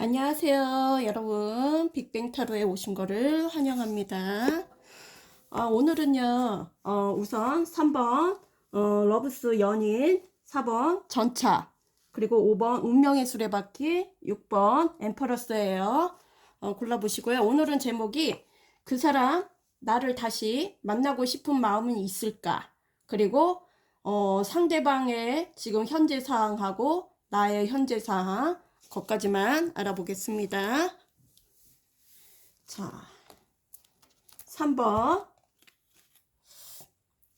안녕하세요, 여러분. 빅뱅타로에 오신 거를 환영합니다. 오늘은요, 우선 3번, 러브스 연인, 4번, 전차, 그리고 5번, 운명의 수레바퀴, 6번, 엠퍼러스예요. 골라보시고요. 오늘은 제목이 그 사람, 나를 다시 만나고 싶은 마음은 있을까? 그리고, 상대방의 지금 현재 상황하고 나의 현재 상황, 거기까지만 알아보겠습니다. 자, 3번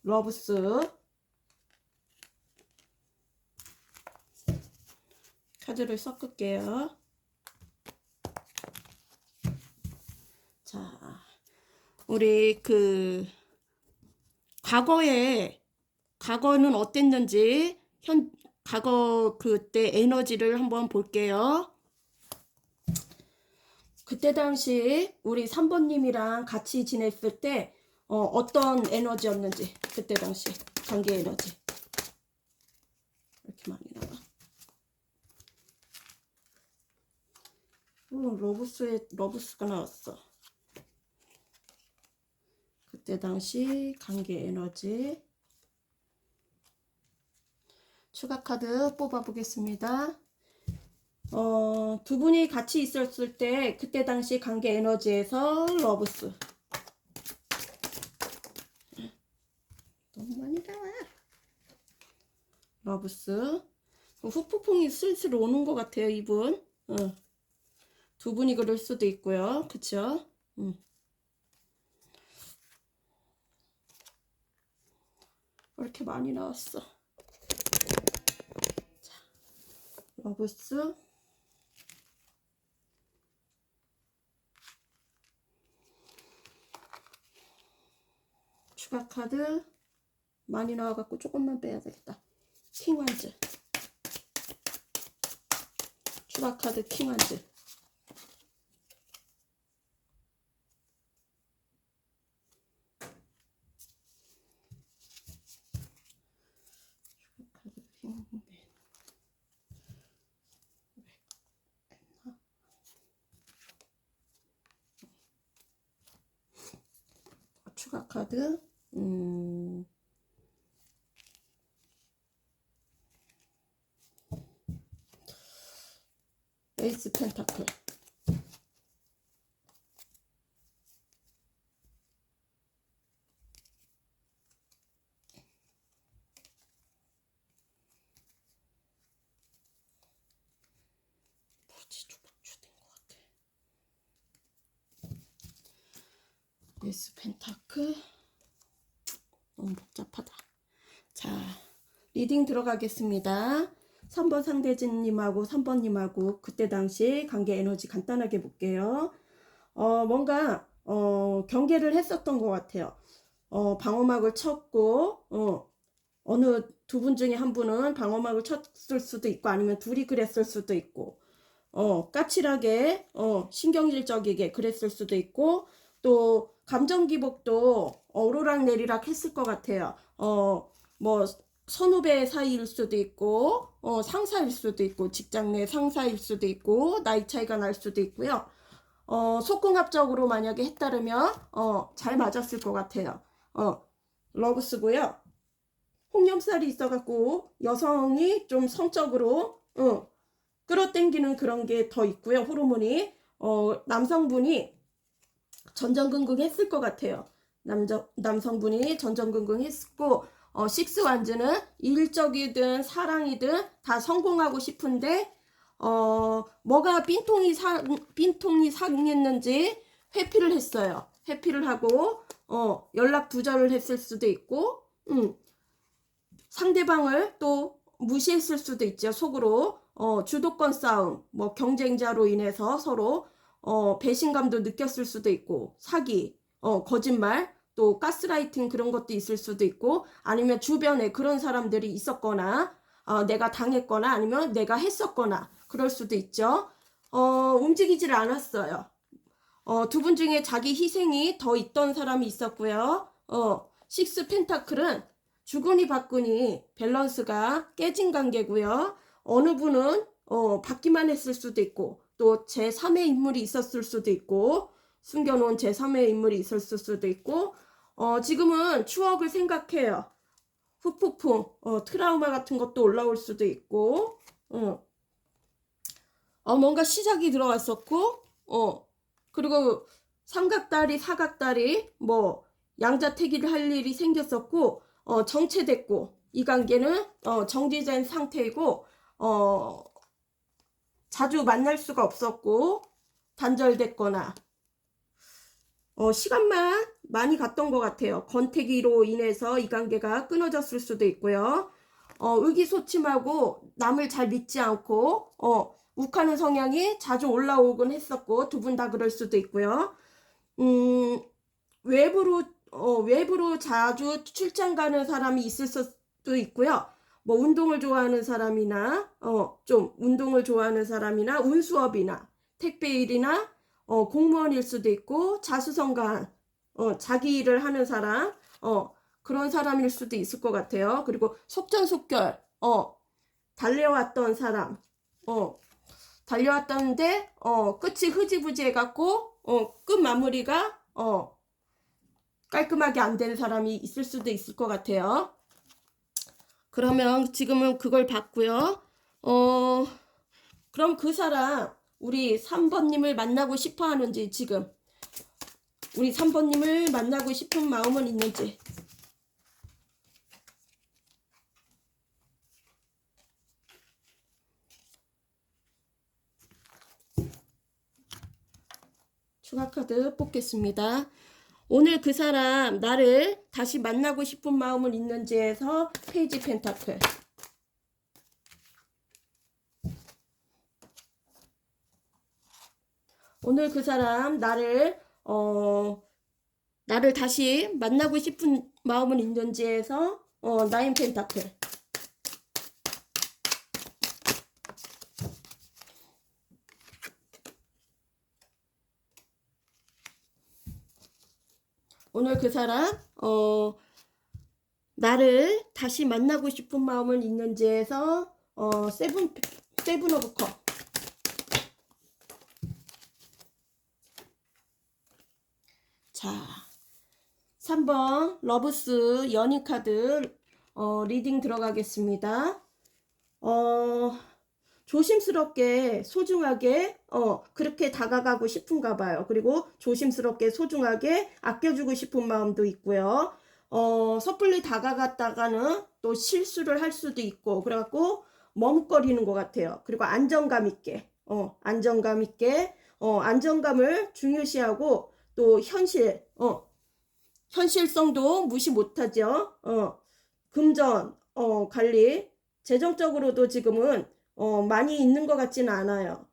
러브스 카드를 섞을게요. 자, 우리 과거는 어땠는지 과거 그때 에너지를 한번 볼게요. 그때 당시 우리 3번님이랑 같이 지냈을 때 어떤 에너지였는지, 그때 당시 관계 에너지. 이렇게 많이 나와. 러브스가 나왔어. 그때 당시 관계 에너지. 추가 카드 뽑아 보겠습니다. 두 분이 같이 있었을 때 그때 당시 관계 에너지에서 러브스. 너무 많이 나와. 러브스. 후폭풍이 슬슬 오는 것 같아요, 이분. 두 분이 그럴 수도 있고요. 그쵸? 이렇게 많이 나왔어. 자, 러브스. 추가 카드 많이 나와갖고 조금만 빼야 되겠다. 킹완즈. 추가 카드 킹완즈. 추가 카드 에이스 펜타클. 뭐지, 주된 것 같아. 에이스 펜타클. 너무 복잡하다. 자, 리딩 들어가겠습니다. 3번 상대진님하고 3번님하고 그때 당시 관계 에너지 간단하게 볼게요. 뭔가 경계를 했었던 것 같아요. 방어막을 쳤고 어느 두 분 중에 한 분은 방어막을 쳤을 수도 있고 아니면 둘이 그랬을 수도 있고 까칠하게 신경질적이게 그랬을 수도 있고 또 감정 기복도 오르락 내리락 했을 것 같아요. 뭐 선후배 사이일 수도 있고 상사일 수도 있고 직장 내 상사일 수도 있고 나이 차이가 날 수도 있고요. 속궁합적으로 만약에 했다면 잘 맞았을 것 같아요. 러브스고요. 홍염살이 있어갖고 여성이 좀 성적으로 끌어당기는 그런 게 더 있고요. 호르몬이 남성분이 전전긍긍 했을 것 같아요. 남성분이 전전긍긍 했고 식스 완즈는 일적이든 사랑이든 다 성공하고 싶은데 뭐가 빈통이 상했는지 회피를 했어요. 회피를 하고 연락 두절을 했을 수도 있고 상대방을 또 무시했을 수도 있죠. 속으로 주도권 싸움, 뭐 경쟁자로 인해서 서로 배신감도 느꼈을 수도 있고 사기, 거짓말, 또 가스라이팅 그런 것도 있을 수도 있고 아니면 주변에 그런 사람들이 있었거나 내가 당했거나 아니면 내가 했었거나 그럴 수도 있죠. 움직이질 않았어요. 두 분 중에 자기 희생이 더 있던 사람이 있었고요. 식스 펜타클은 주거니 받거니 밸런스가 깨진 관계고요. 어느 분은 받기만 했을 수도 있고 또 제3의 인물이 있었을 수도 있고, 숨겨놓은 제3의 인물이 있었을 수도 있고, 지금은 추억을 생각해요. 후폭풍, 트라우마 같은 것도 올라올 수도 있고, 뭔가 시작이 들어왔었고, 그리고 삼각다리, 사각다리, 뭐, 양자택일을 할 일이 생겼었고, 정체됐고, 이 관계는, 정지된 상태이고, 자주 만날 수가 없었고, 단절됐거나, 시간만 많이 갔던 것 같아요. 권태기로 인해서 이 관계가 끊어졌을 수도 있고요. 의기소침하고 남을 잘 믿지 않고 욱하는 성향이 자주 올라오곤 했었고 두 분 다 그럴 수도 있고요. 외부로 자주 출장 가는 사람이 있을 수도 있고요. 뭐 운동을 좋아하는 사람이나 좀 운동을 좋아하는 사람이나 운수업이나 택배 일이나 공무원일 수도 있고 자수성가한 자기 일을 하는 사람 그런 사람일 수도 있을 것 같아요. 그리고 속전속결 달려왔던 사람 달려왔다는데 끝이 흐지부지 해갖고 끝 마무리가 깔끔하게 안 된 사람이 있을 수도 있을 것 같아요. 그러면 지금은 그걸 봤고요. 그럼 그 사람 우리 3번님을 만나고 싶어 하는지, 지금 우리 3번님을 만나고 싶은 마음은 있는지. 추가 카드 뽑겠습니다. 오늘 그 사람 나를 다시 만나고 싶은 마음은 있는지에서 페이지 펜타클. 오늘 그 사람 나를 다시 만나고 싶은 마음은 있는지에서 나인 펜타클. 오늘 그 사람 나를 다시 만나고 싶은 마음은 있는지에서 세븐 오브 컵. 자, 3번 러브스 연인 카드 리딩 들어가겠습니다. 조심스럽게 소중하게 그렇게 다가가고 싶은가 봐요. 그리고 조심스럽게 소중하게 아껴주고 싶은 마음도 있고요. 섣불리 다가갔다가는 또 실수를 할 수도 있고 그래갖고 머뭇거리는 것 같아요. 그리고 안정감 있게 안정감을 중요시하고 또 현실성도 무시 못하죠. 금전 관리 재정적으로도 지금은 많이 있는 것 같지는 않아요.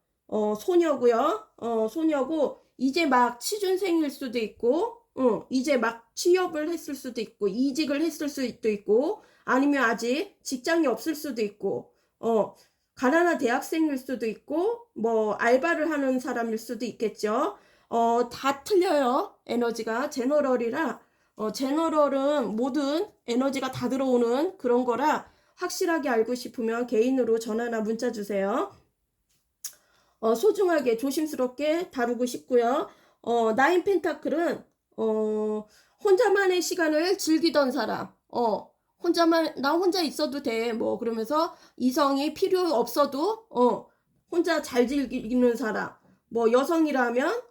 소녀고요. 소녀고 이제 막 취준생일 수도 있고 이제 막 취업을 했을 수도 있고 이직을 했을 수도 있고 아니면 아직 직장이 없을 수도 있고 가난한 대학생일 수도 있고 뭐 알바를 하는 사람일 수도 있겠죠. 다 틀려요. 에너지가 제너럴이라 제너럴은 모든 에너지가 다 들어오는 그런 거라 확실하게 알고 싶으면 개인으로 전화나 문자 주세요. 소중하게 조심스럽게 다루고 싶고요. 나인 펜타클은 혼자만의 시간을 즐기던 사람. 나 혼자 있어도 돼. 뭐 그러면서 이성이 필요 없어도 혼자 잘 즐기는 사람. 뭐 여성이라면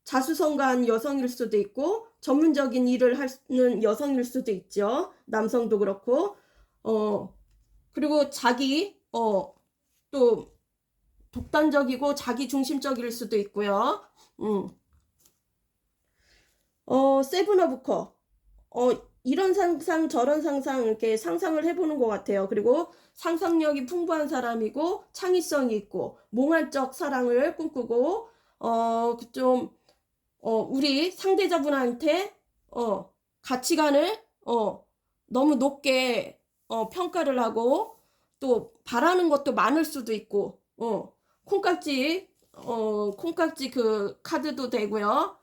자수성가한 여성일 수도 있고 전문적인 일을 하는 여성일 수도 있죠. 남성도 그렇고 그리고 자기 또 독단적이고 자기 중심적일 수도 있고요. 세븐 오브 컵. 이런 상상 저런 상상 이렇게 상상을 해보는 것 같아요. 그리고 상상력이 풍부한 사람이고 창의성이 있고 몽환적 사랑을 꿈꾸고 우리 상대자분한테 가치관을 너무 높게 평가를 하고 또 바라는 것도 많을 수도 있고 콩깍지 그 카드도 되고요.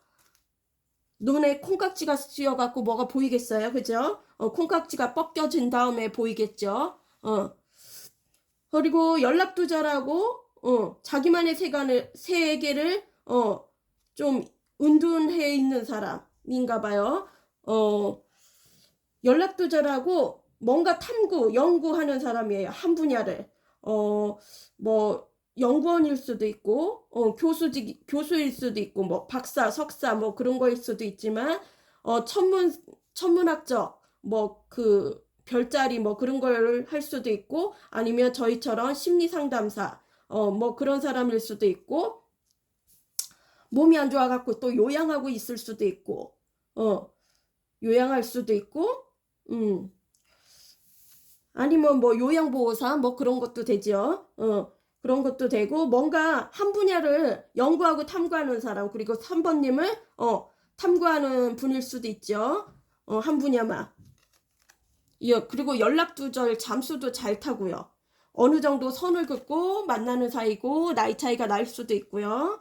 눈에 콩깍지가 씌어갖고 뭐가 보이겠어요? 그죠? 콩깍지가 벗겨진 다음에 보이겠죠? 그리고 연락도 잘하고 자기만의 세계를, 좀 은둔해 있는 사람인가 봐요. 연락도 잘하고, 뭔가 연구하는 사람이에요. 한 분야를. 뭐, 연구원일 수도 있고, 교수일 수도 있고, 뭐, 박사, 석사, 뭐, 그런 거일 수도 있지만, 천문학적, 뭐, 별자리, 뭐, 그런 걸 할 수도 있고, 아니면 저희처럼 심리 상담사, 뭐, 그런 사람일 수도 있고, 몸이 안 좋아갖고 또 요양하고 있을 수도 있고, 요양할 수도 있고, 아니면 뭐 요양보호사 뭐 그런 것도 되죠. 그런 것도 되고 뭔가 한 분야를 연구하고 탐구하는 사람 그리고 3번님을 탐구하는 분일 수도 있죠. 한 분야만. 그리고 연락 두절 잠수도 잘 타고요. 어느 정도 선을 긋고 만나는 사이고 나이 차이가 날 수도 있고요.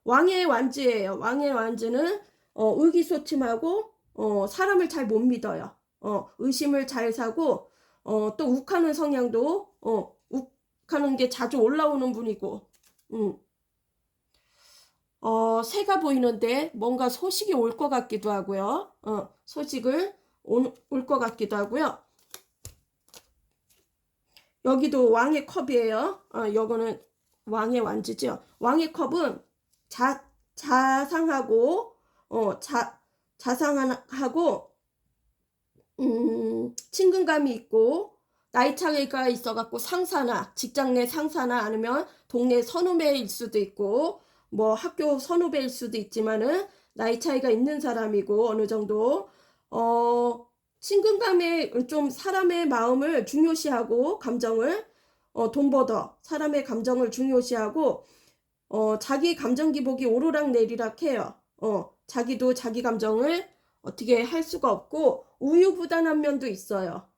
왕의 완지예요. 왕의 완지는 의기소침하고 사람을 잘 못 믿어요. 의심을 잘 사고 또 욱하는 성향도 욱하는 게 자주 올라오는 분이고 새가 보이는데 뭔가 소식이 올 것 같기도 하고요. 소식을 올 것 같기도 하고요. 여기도 왕의 컵이에요. 요거는 왕의 완지죠. 왕의 컵은 자상하고 자상하고 친근감이 있고 나이 차이가 있어갖고 상사나 직장 내 상사나 아니면 동네 선후배일 수도 있고 뭐 학교 선후배일 수도 있지만은 나이 차이가 있는 사람이고 어느 정도 친근감에 좀 사람의 마음을 중요시하고 감정을 돈보다 사람의 감정을 중요시하고 자기 감정 기복이 오르락 내리락 해요. 자기도 자기 감정을 어떻게 할 수가 없고 우유부단한 면도 있어요.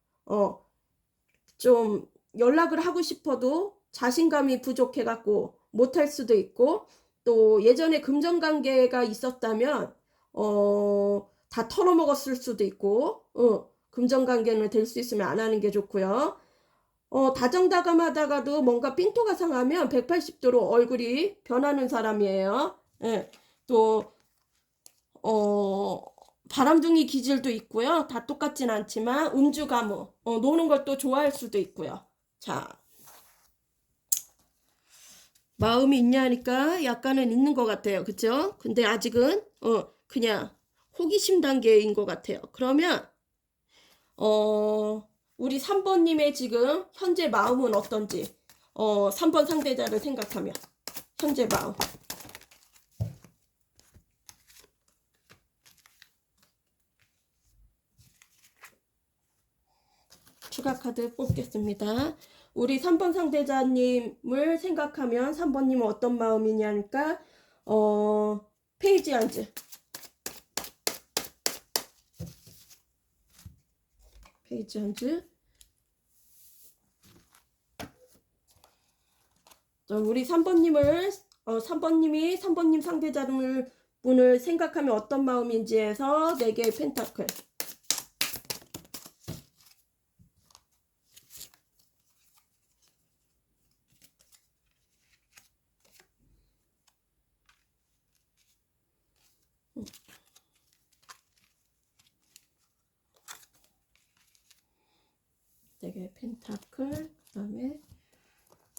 좀 연락을 하고 싶어도 자신감이 부족해갖고 못할 수도 있고 또 예전에 금전관계가 있었다면 다 털어먹었을 수도 있고 금전관계는 될 수 있으면 안 하는 게 좋고요. 다정다감하다가도 뭔가 삔또가 상하면 180도로 얼굴이 변하는 사람이에요. 예. 또 바람둥이 기질도 있고요. 다 똑같진 않지만 음주가무 노는 걸 또 좋아할 수도 있고요. 자, 마음이 있냐니까 약간은 있는 것 같아요. 그쵸? 근데 아직은 그냥 호기심 단계인 것 같아요. 그러면 우리 3번님의 지금 현재 마음은 어떤지 3번 상대자를 생각하면 현재 마음 추가 카드 뽑겠습니다. 우리 3번 상대자님을 생각하면 3번님은 어떤 마음이냐니까 페이지 한즈 페이지 한즈 우리 3번님을 3번님 상대자분을 생각하면 어떤 마음인지 해서 4개의 펜타클 되게 펜타클 그 다음에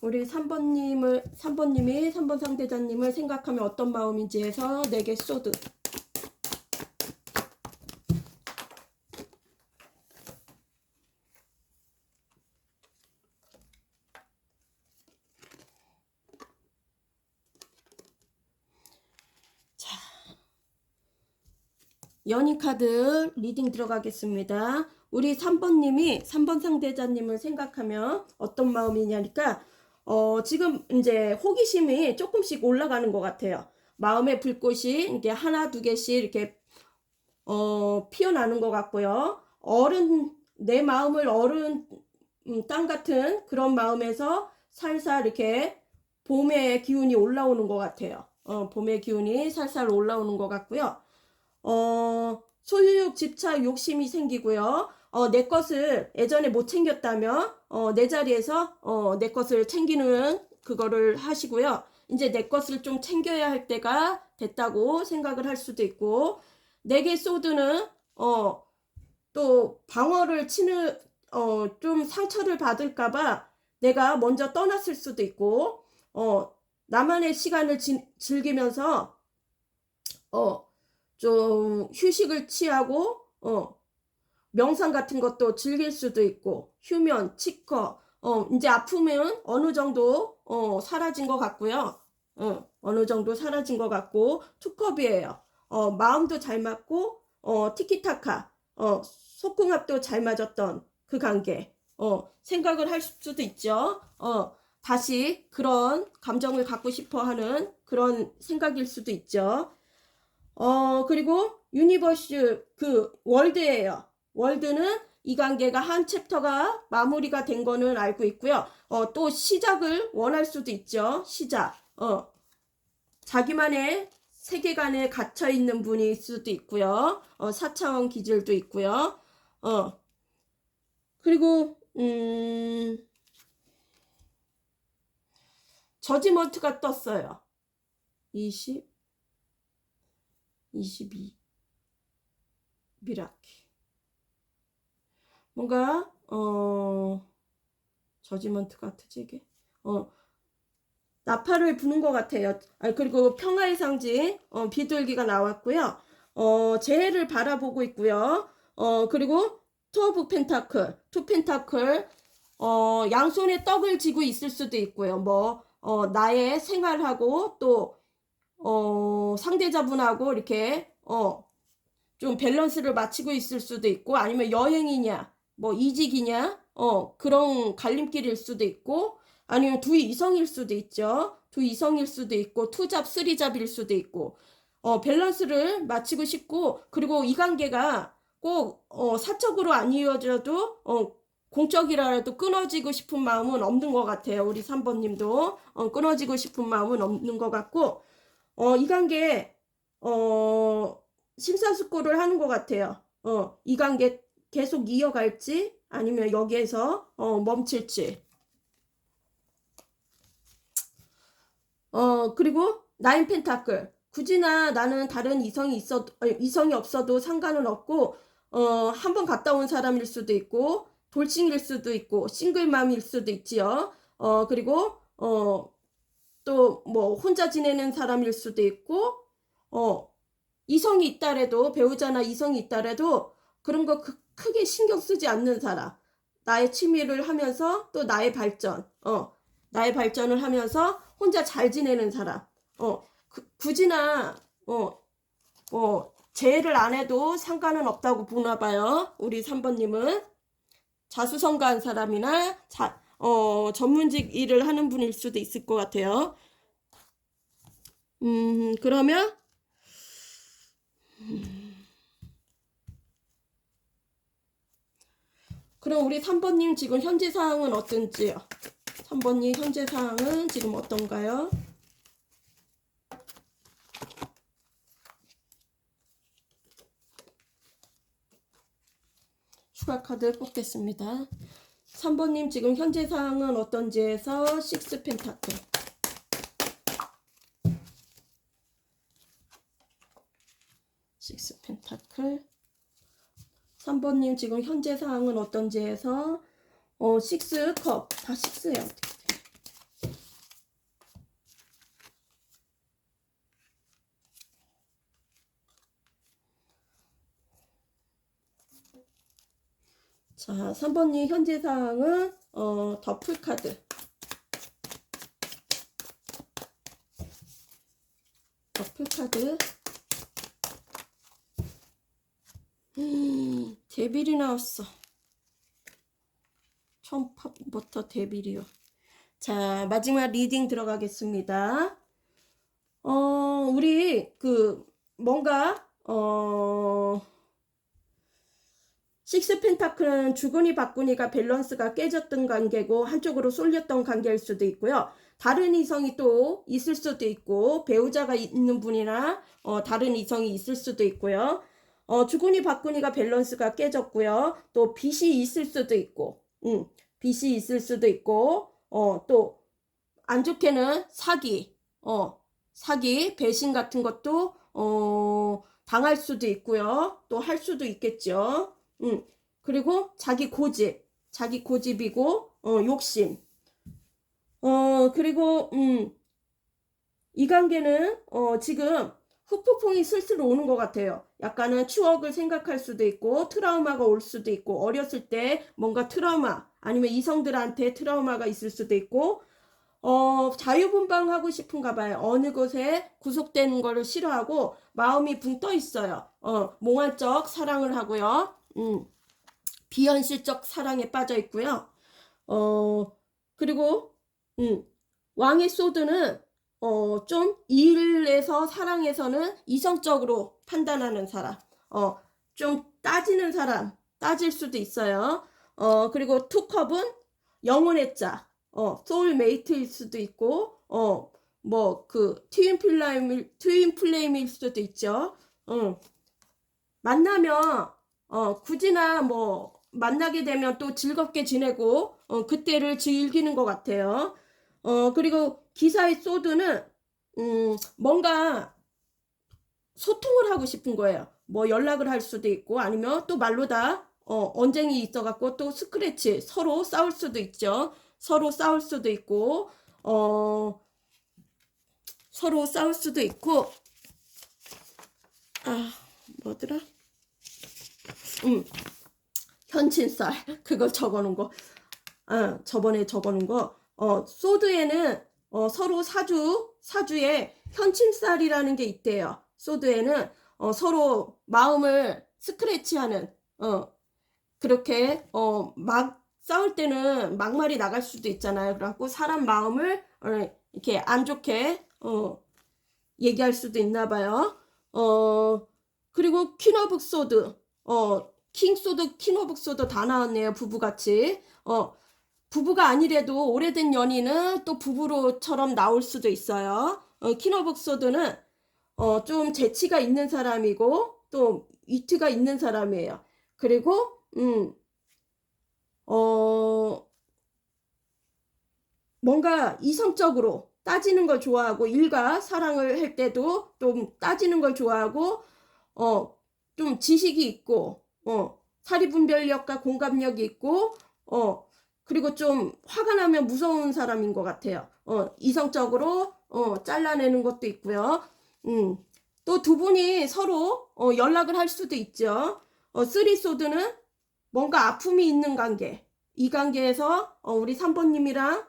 우리 3번님이 3번 상대자님을 생각하면 어떤 마음인지 해서 4개 소드 자 연인 카드 리딩 들어가겠습니다. 우리 3번 상대자님을 생각하면 어떤 마음이냐니까 지금 이제 호기심이 조금씩 올라가는 것 같아요. 마음의 불꽃이 이게 하나 두 개씩 이렇게 피어나는 것 같고요. 내 마음을 땅 같은 그런 마음에서 살살 이렇게 봄의 기운이 올라오는 것 같아요. 봄의 기운이 살살 올라오는 것 같고요. 소유욕, 집착, 욕심이 생기고요. 내 것을 예전에 못 챙겼다면 내 자리에서 내 것을 챙기는 그거를 하시고요. 이제 내 것을 좀 챙겨야 할 때가 됐다고 생각을 할 수도 있고, 내게 소드는 또 방어를 치는 좀 상처를 받을까봐 내가 먼저 떠났을 수도 있고, 나만의 시간을 즐기면서 좀 휴식을 취하고 명상 같은 것도 즐길 수도 있고, 휴면, 치과, 이제 아프면 어느 정도 사라진 것 같고요. 어느 정도 사라진 것 같고, 투컵이에요. 마음도 잘 맞고, 티키타카, 속궁합도 잘 맞았던 그 관계, 생각을 할 수도 있죠. 다시 그런 감정을 갖고 싶어 하는 그런 생각일 수도 있죠. 그리고 유니버스 그 월드예요. 월드는 이 관계가 한 챕터가 마무리가 된 거는 알고 있고요. 또 시작을 원할 수도 있죠. 시작. 자기만의 세계관에 갇혀 있는 분일 수도 있고요. 4차원 기질도 있고요. 그리고 저지먼트가 떴어요. 22 미라키. 뭔가 저지먼트 같으지 이게. 나팔을 부는 것 같아요. 그리고 평화의 상징 비둘기가 나왔고요. 재해를 바라보고 있고요. 그리고 투 오브 펜타클, 투 펜타클, 양손에 떡을 쥐고 있을 수도 있고요. 뭐 나의 생활하고 또 상대자분하고 이렇게 좀 밸런스를 맞추고 있을 수도 있고, 아니면 여행이냐 뭐 이직이냐 그런 갈림길일 수도 있고, 아니면 두 이성일 수도 있죠. 두 이성일 수도 있고, 투잡 쓰리잡일 수도 있고, 밸런스를 맞추고 싶고, 그리고 이 관계가 꼭 사적으로 안 이어져도 공적이라도 끊어지고 싶은 마음은 없는 것 같아요. 우리 3번님도 끊어지고 싶은 마음은 없는 것 같고, 이 관계 심사숙고를 하는 것 같아요. 이 관계 계속 이어갈지 아니면 여기에서 멈출지. 그리고 나인 펜타클. 굳이나 나는 다른 이성이 없어도 상관은 없고, 한 번 갔다 온 사람일 수도 있고, 돌싱일 수도 있고, 싱글맘일 수도 있지요. 그리고 또 뭐 혼자 지내는 사람일 수도 있고, 이성이 있다래도, 배우자나 이성이 있다래도 그런 거 크게 신경 쓰지 않는 사람. 나의 취미를 하면서 또 나의 발전을 하면서 혼자 잘 지내는 사람. 굳이나 재해를 안 해도 상관은 없다고 보나 봐요. 우리 3번님은 자수성가한 사람이나 전문직 일을 하는 분일 수도 있을 것 같아요. 그러면 그럼 우리 3번님 지금 현재 상황은 어떤지요? 3번님 현재 상황은 지금 어떤가요? 추가 카드 뽑겠습니다. 3번님 지금 현재 상황은 어떤지 해서 6 펜타클. 6 펜타클. 3번님 지금 현재 상황은 어떤지 해서 6 컵. 다 6예요. 자, 3번님 현재 상황은 더풀 카드. 더풀 카드. 데빌이 나왔어. 처음부터 데빌이요. 자, 마지막 리딩 들어가겠습니다. 우리 뭔가 6 펜타클은 주거니 받거니가 밸런스가 깨졌던 관계고 한쪽으로 쏠렸던 관계일 수도 있고요. 다른 이성이 또 있을 수도 있고, 배우자가 있는 분이나 다른 이성이 있을 수도 있고요. 주거니 받거니가 밸런스가 깨졌고요. 또 빚이 있을 수도 있고, 또 안 좋게는 사기, 사기, 배신 같은 것도, 당할 수도 있고요. 또 할 수도 있겠죠. 그리고 자기 고집이고, 욕심. 그리고, 이 관계는, 지금 후폭풍이 슬슬 오는 것 같아요. 약간은 추억을 생각할 수도 있고, 트라우마가 올 수도 있고, 어렸을 때 뭔가 트라우마, 아니면 이성들한테 트라우마가 있을 수도 있고, 자유분방하고 싶은가 봐요. 어느 곳에 구속되는 거를 싫어하고, 마음이 붕 떠 있어요. 몽환적 사랑을 하고요. 비현실적 사랑에 빠져 있고요. 그리고, 왕의 소드는, 좀 일에서 사랑에서는 이성적으로 판단하는 사람, 좀 따지는 사람, 따질 수도 있어요. 그리고 투컵은 영혼의 짝, 소울메이트일 수도 있고, 뭐, 트윈 플레임일 수도 있죠. 만나면, 굳이나 뭐, 만나게 되면 또 즐겁게 지내고, 그때를 즐기는 것 같아요. 그리고 기사의 소드는, 뭔가 소통을 하고 싶은 거예요. 뭐 연락을 할 수도 있고, 아니면 또 말로 다, 언쟁이 있어갖고 또 스크래치, 서로 싸울 수도 있죠. 서로 싸울 수도 있고, 서로 싸울 수도 있고, 뭐더라? 현친살, 그거 적어놓은 거. 저번에 적어놓은 거. 소드에는, 서로 사주에 현친살이라는 게 있대요. 소드에는, 서로 마음을 스크래치하는, 그렇게, 막 싸울 때는 막말이 나갈 수도 있잖아요. 그래갖고 사람 마음을, 이렇게 안 좋게, 얘기할 수도 있나 봐요. 그리고 퀸 오브 소드, 킹소드, 퀸 오브 소드 다 나왔네요. 부부같이. 부부가 아니래도 오래된 연인은 또 부부로처럼 나올 수도 있어요. 퀸 오브 소드는, 좀 재치가 있는 사람이고, 또 위트가 있는 사람이에요. 그리고, 뭔가 이성적으로 따지는 걸 좋아하고, 일과 사랑을 할 때도 좀 따지는 걸 좋아하고, 좀 지식이 있고, 사리분별력과 공감력이 있고, 그리고 좀 화가 나면 무서운 사람인 것 같아요. 이성적으로, 잘라내는 것도 있고요. 또 두 분이 서로, 연락을 할 수도 있죠. 쓰리소드는 뭔가 아픔이 있는 관계. 이 관계에서, 우리 3번님이랑,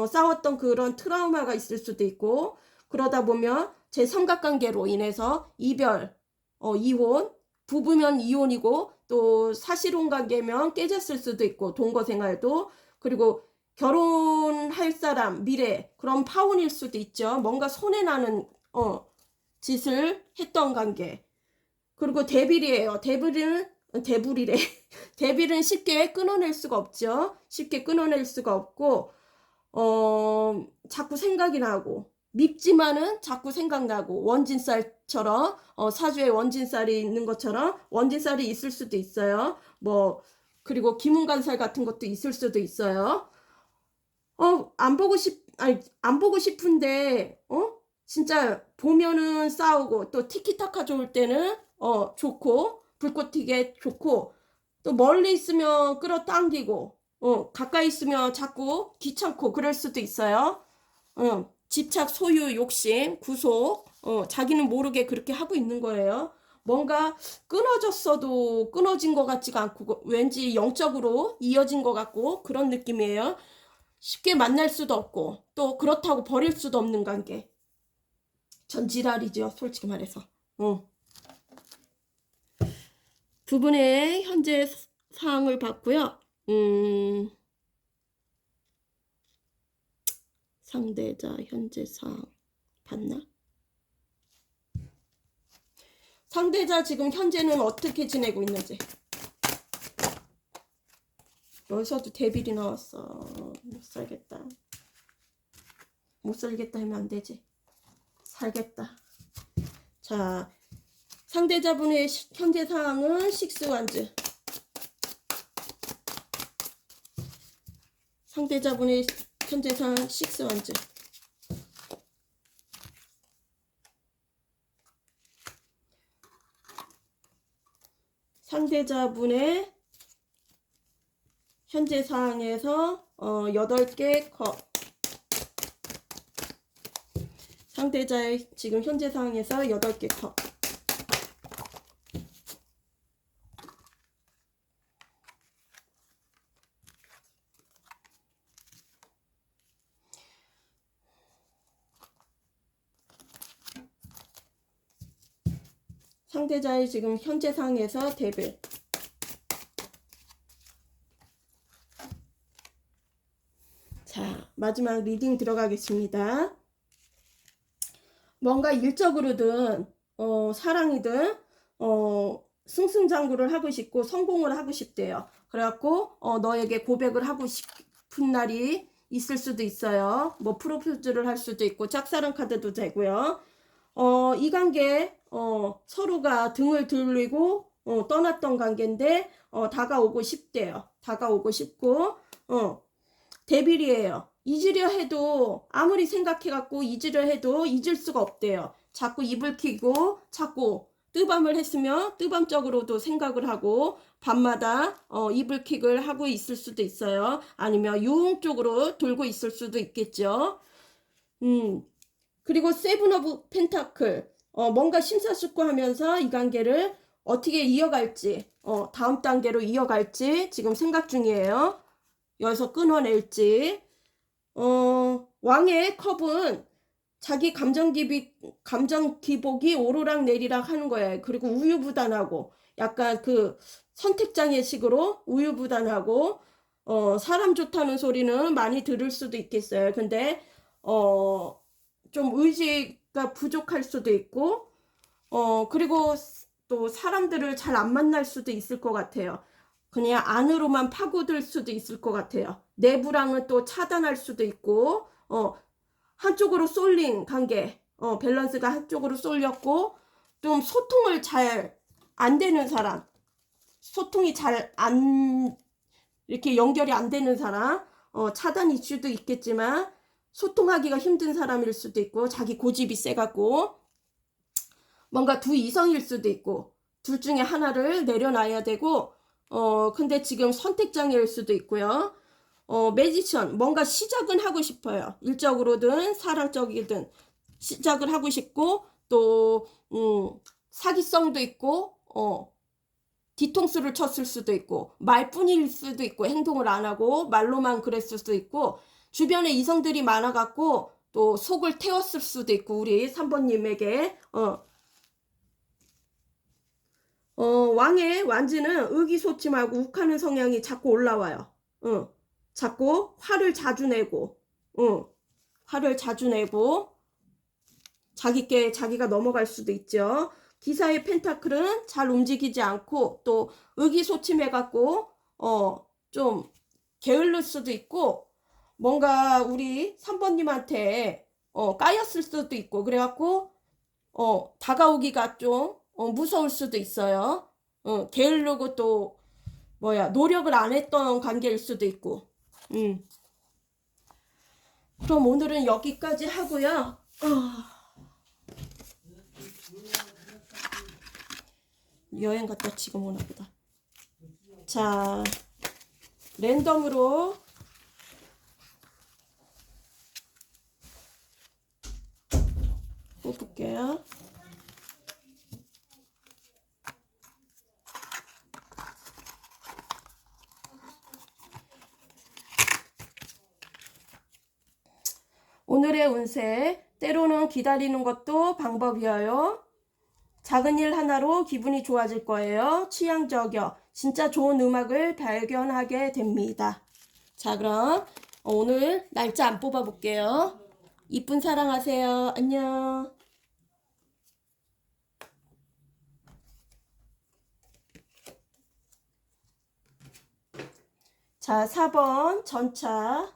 싸웠던 그런 트라우마가 있을 수도 있고, 그러다 보면 제 삼각관계로 인해서 이별, 이혼, 부부면 이혼이고, 또 사실혼 관계면 깨졌을 수도 있고, 동거생활도, 그리고 결혼할 사람, 미래, 그런 파혼일 수도 있죠. 뭔가 손해나는, 짓을 했던 관계. 그리고 데빌이에요. 데빌이래. 데빌은 쉽게 끊어낼 수가 없죠. 쉽게 끊어낼 수가 없고, 자꾸 생각이 나고, 밉지만은 자꾸 생각나고, 원진살처럼, 사주에 원진살이 있는 것처럼, 원진살이 있을 수도 있어요. 뭐, 그리고 기문간살 같은 것도 있을 수도 있어요. 안 보고 싶은데, 진짜 보면은 싸우고, 또 티키타카 좋을 때는, 좋고, 불꽃 튀게 좋고, 또 멀리 있으면 끌어당기고, 가까이 있으면 자꾸 귀찮고 그럴 수도 있어요. 집착, 소유, 욕심, 구속, 자기는 모르게 그렇게 하고 있는 거예요. 뭔가 끊어졌어도 끊어진 것 같지가 않고 왠지 영적으로 이어진 것 같고 그런 느낌이에요. 쉽게 만날 수도 없고 또 그렇다고 버릴 수도 없는 관계. 전지랄이죠, 솔직히 말해서. 두 분의 현재 사항을 봤고요. 상대자 현재 사항 봤나? 상대자 지금 현재는 어떻게 지내고 있는지. 여기서도 데빌이 나왔어. 못 살겠다. 못 살겠다 하면 안 되지. 살겠다. 자, 상대자분의 현재 상황은 식스완즈. 상대자분의 현재 상황 식스완즈. 상대자분의 현재 상황에서 8개 컵. 상대자의 지금 현재 상황에서 8개 컵. 상대자의 지금 현재 상황에서 데빌. 자, 마지막 리딩 들어가겠습니다. 뭔가 일적으로든 사랑이든 승승장구를 하고 싶고 성공을 하고 싶대요. 그래갖고 너에게 고백을 하고 싶은 날이 있을 수도 있어요. 뭐 프로포즈를 할 수도 있고 짝사랑 카드도 되고요. 이 관계 서로가 등을 돌리고 떠났던 관계인데 다가오고 싶대요. 다가오고 싶고 데빌이에요. 잊으려 해도 아무리 생각해갖고 잊으려 해도 잊을 수가 없대요. 자꾸 입을 켜고 자꾸 뜨밤을 했으면 뜨밤적으로도 생각을 하고 밤마다 입을 킥을 하고 있을 수도 있어요. 아니면 유흥 쪽으로 돌고 있을 수도 있겠죠. 그리고 세븐 오브 펜타클 뭔가 심사숙고하면서 이 관계를 어떻게 이어갈지 다음 단계로 이어갈지 지금 생각 중이에요. 여기서 끊어낼지. 왕의 컵은 자기 감정 기복이 오르락 내리락 하는 거예요. 그리고 우유부단하고 약간 그 선택장애식으로 우유부단하고 사람 좋다는 소리는 많이 들을 수도 있겠어요. 근데 좀 의지가 부족할 수도 있고 그리고 또 사람들을 잘 안 만날 수도 있을 것 같아요. 그냥 안으로만 파고들 수도 있을 것 같아요. 내부랑은 또 차단할 수도 있고 한쪽으로 쏠린 관계 밸런스가 한쪽으로 쏠렸고 좀 소통을 잘 안 되는 사람, 소통이 잘 안 이렇게 연결이 안 되는 사람, 차단 이슈도 있겠지만 소통하기가 힘든 사람일 수도 있고 자기 고집이 세갖고 뭔가 두 이성일 수도 있고 둘 중에 하나를 내려놔야 되고 근데 지금 선택장애일 수도 있고요. 매지션 뭔가 시작은 하고 싶어요. 일적으로든 사랑적이든 시작을 하고 싶고 또 사기성도 있고 뒤통수를 쳤을 수도 있고 말뿐일 수도 있고 행동을 안 하고 말로만 그랬을 수도 있고 주변에 이성들이 많아갖고 또 속을 태웠을 수도 있고 우리 3번님에게 왕의 완지는 의기소침하고 욱하는 성향이 자꾸 올라와요. 자꾸 화를 자주 내고 화를 자주 내고 자기가 넘어갈 수도 있죠. 기사의 펜타클은 잘 움직이지 않고 또 의기소침해갖고 좀 게을를 수도 있고 뭔가 우리 3번님한테 까였을 수도 있고 그래갖고 다가오기가 좀 무서울 수도 있어요. 게으르고 또 노력을 안 했던 관계일 수도 있고. 그럼 오늘은 여기까지 하고요. 여행 갔다 지금 오나 보다. 자, 랜덤으로 뽑을게요. 오늘의 운세, 때로는 기다리는 것도 방법이에요. 작은 일 하나로 기분이 좋아질 거예요. 취향 저격, 진짜 좋은 음악을 발견하게 됩니다. 자, 그럼 오늘 날짜 안 뽑아볼게요. 이쁜 사랑하세요. 안녕. 자, 4번 전차.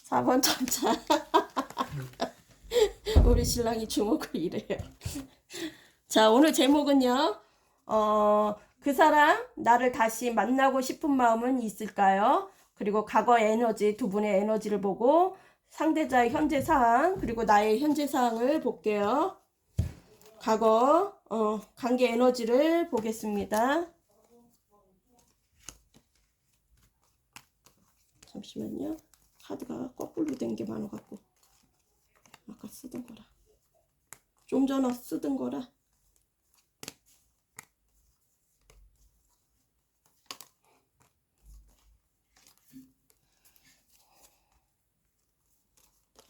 4번 전차. 우리 신랑이 주목을 이래요. 자, 오늘 제목은요. 그 사람 나를 다시 만나고 싶은 마음은 있을까요? 그리고 과거 에너지, 두 분의 에너지를 보고 상대자의 현재 상황, 그리고 나의 현재 상황을 볼게요. 과거, 관계 에너지를 보겠습니다. 잠시만요. 카드가 거꾸로 된 게 많아갖고. 아까 쓰던 거라. 좀 전에 쓰던 거라.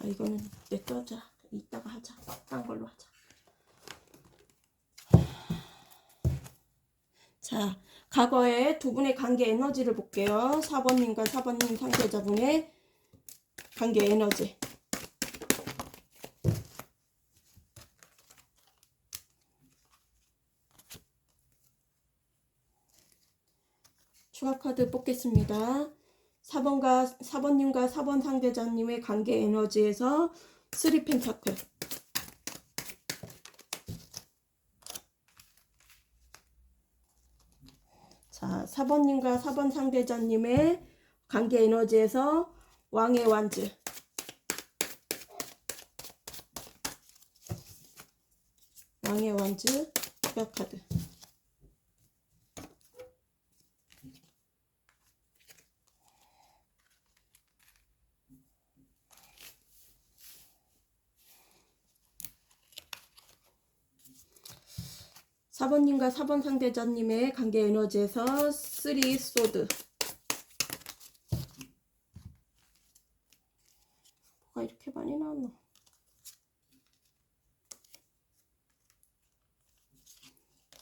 이거는 냅둬자. 이따가 하자. 딴 걸로 하자. 자, 과거의 두 분의 관계 에너지를 볼게요. 4번님과 4번님 상대자분의 관계 에너지. 추가 카드 뽑겠습니다. 4번님과 4번 상대자님의 관계 에너지에서 3 펜타클. 자, 4번님과 4번 상대자님의 관계 에너지에서 왕의 완즈. 왕의 완즈 추가 카드. 사번님과 4번 상대자님의 관계 에너지에서 3 소드. 뭐가 이렇게 많이 나왔노?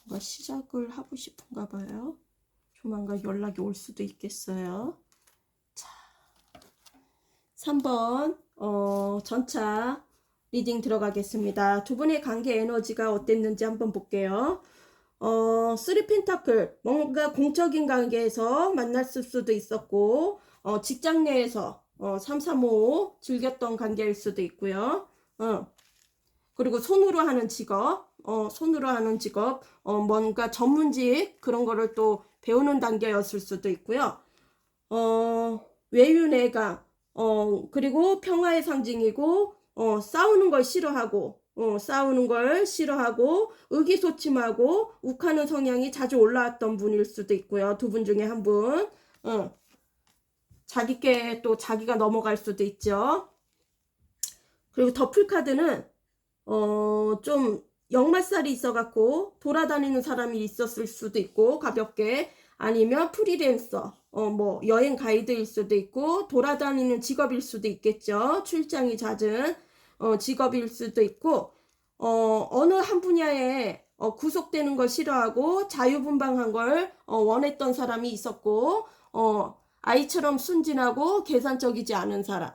뭔가 시작을 하고 싶은가 봐요. 조만간 연락이 올 수도 있겠어요. 자, 3번 전차 리딩 들어가겠습니다. 두 분의 관계 에너지가 어땠는지 한번 볼게요. 3 펜타클, 뭔가 공적인 관계에서 만났을 수도 있었고, 직장 내에서 3, 3, 5 즐겼던 관계일 수도 있고요. 그리고 손으로 하는 직업, 뭔가 전문직 그런 거를 또 배우는 단계였을 수도 있고요. 외유내강, 그리고 평화의 상징이고, 싸우는 걸 싫어하고, 의기소침하고 욱하는 성향이 자주 올라왔던 분일 수도 있고요. 두 분 중에 한 분. 자기께 또 자기가 넘어갈 수도 있죠. 그리고 더풀 카드는 좀 역마살이 있어갖고 돌아다니는 사람이 있었을 수도 있고, 가볍게. 아니면 프리랜서, 뭐 여행 가이드일 수도 있고, 돌아다니는 직업일 수도 있겠죠. 출장이 잦은 직업일 수도 있고, 어느 한 분야에 구속되는 걸 싫어하고 자유분방한 걸 원했던 사람이 있었고, 아이처럼 순진하고 계산적이지 않은 사람,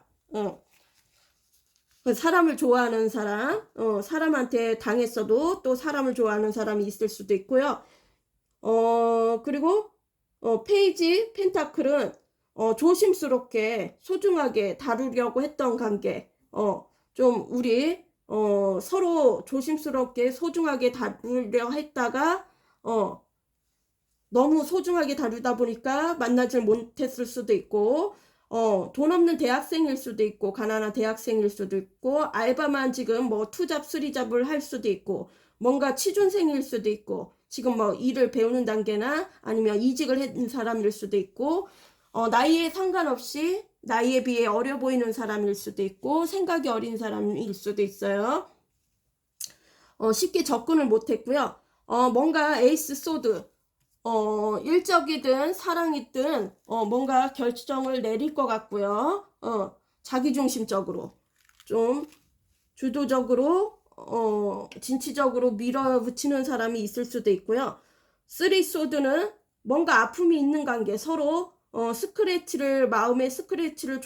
사람을 좋아하는 사람, 사람한테 당했어도 또 사람을 좋아하는 사람이 있을 수도 있고요. 그리고 페이지 펜타클은 조심스럽게 소중하게 다루려고 했던 관계, 좀 우리 서로 조심스럽게 소중하게 다루려 했다가 너무 소중하게 다루다 보니까 만나질 못했을 수도 있고, 돈 없는 대학생일 수도 있고, 가난한 대학생일 수도 있고, 알바만 지금 뭐 투잡 쓰리잡을 할 수도 있고, 뭔가 취준생일 수도 있고, 지금 뭐 일을 배우는 단계나 아니면 이직을 했는 사람일 수도 있고, 나이에 상관없이 나이에 비해 어려 보이는 사람일 수도 있고, 생각이 어린 사람일 수도 있어요. 쉽게 접근을 못했고요. 뭔가 에이스 소드, 일적이든 사랑이든 뭔가 결정을 내릴 것 같고요. 자기중심적으로 좀 주도적으로 진취적으로 밀어붙이는 사람이 있을 수도 있고요. 3 소드는 뭔가 아픔이 있는 관계, 서로 마음에 스크래치를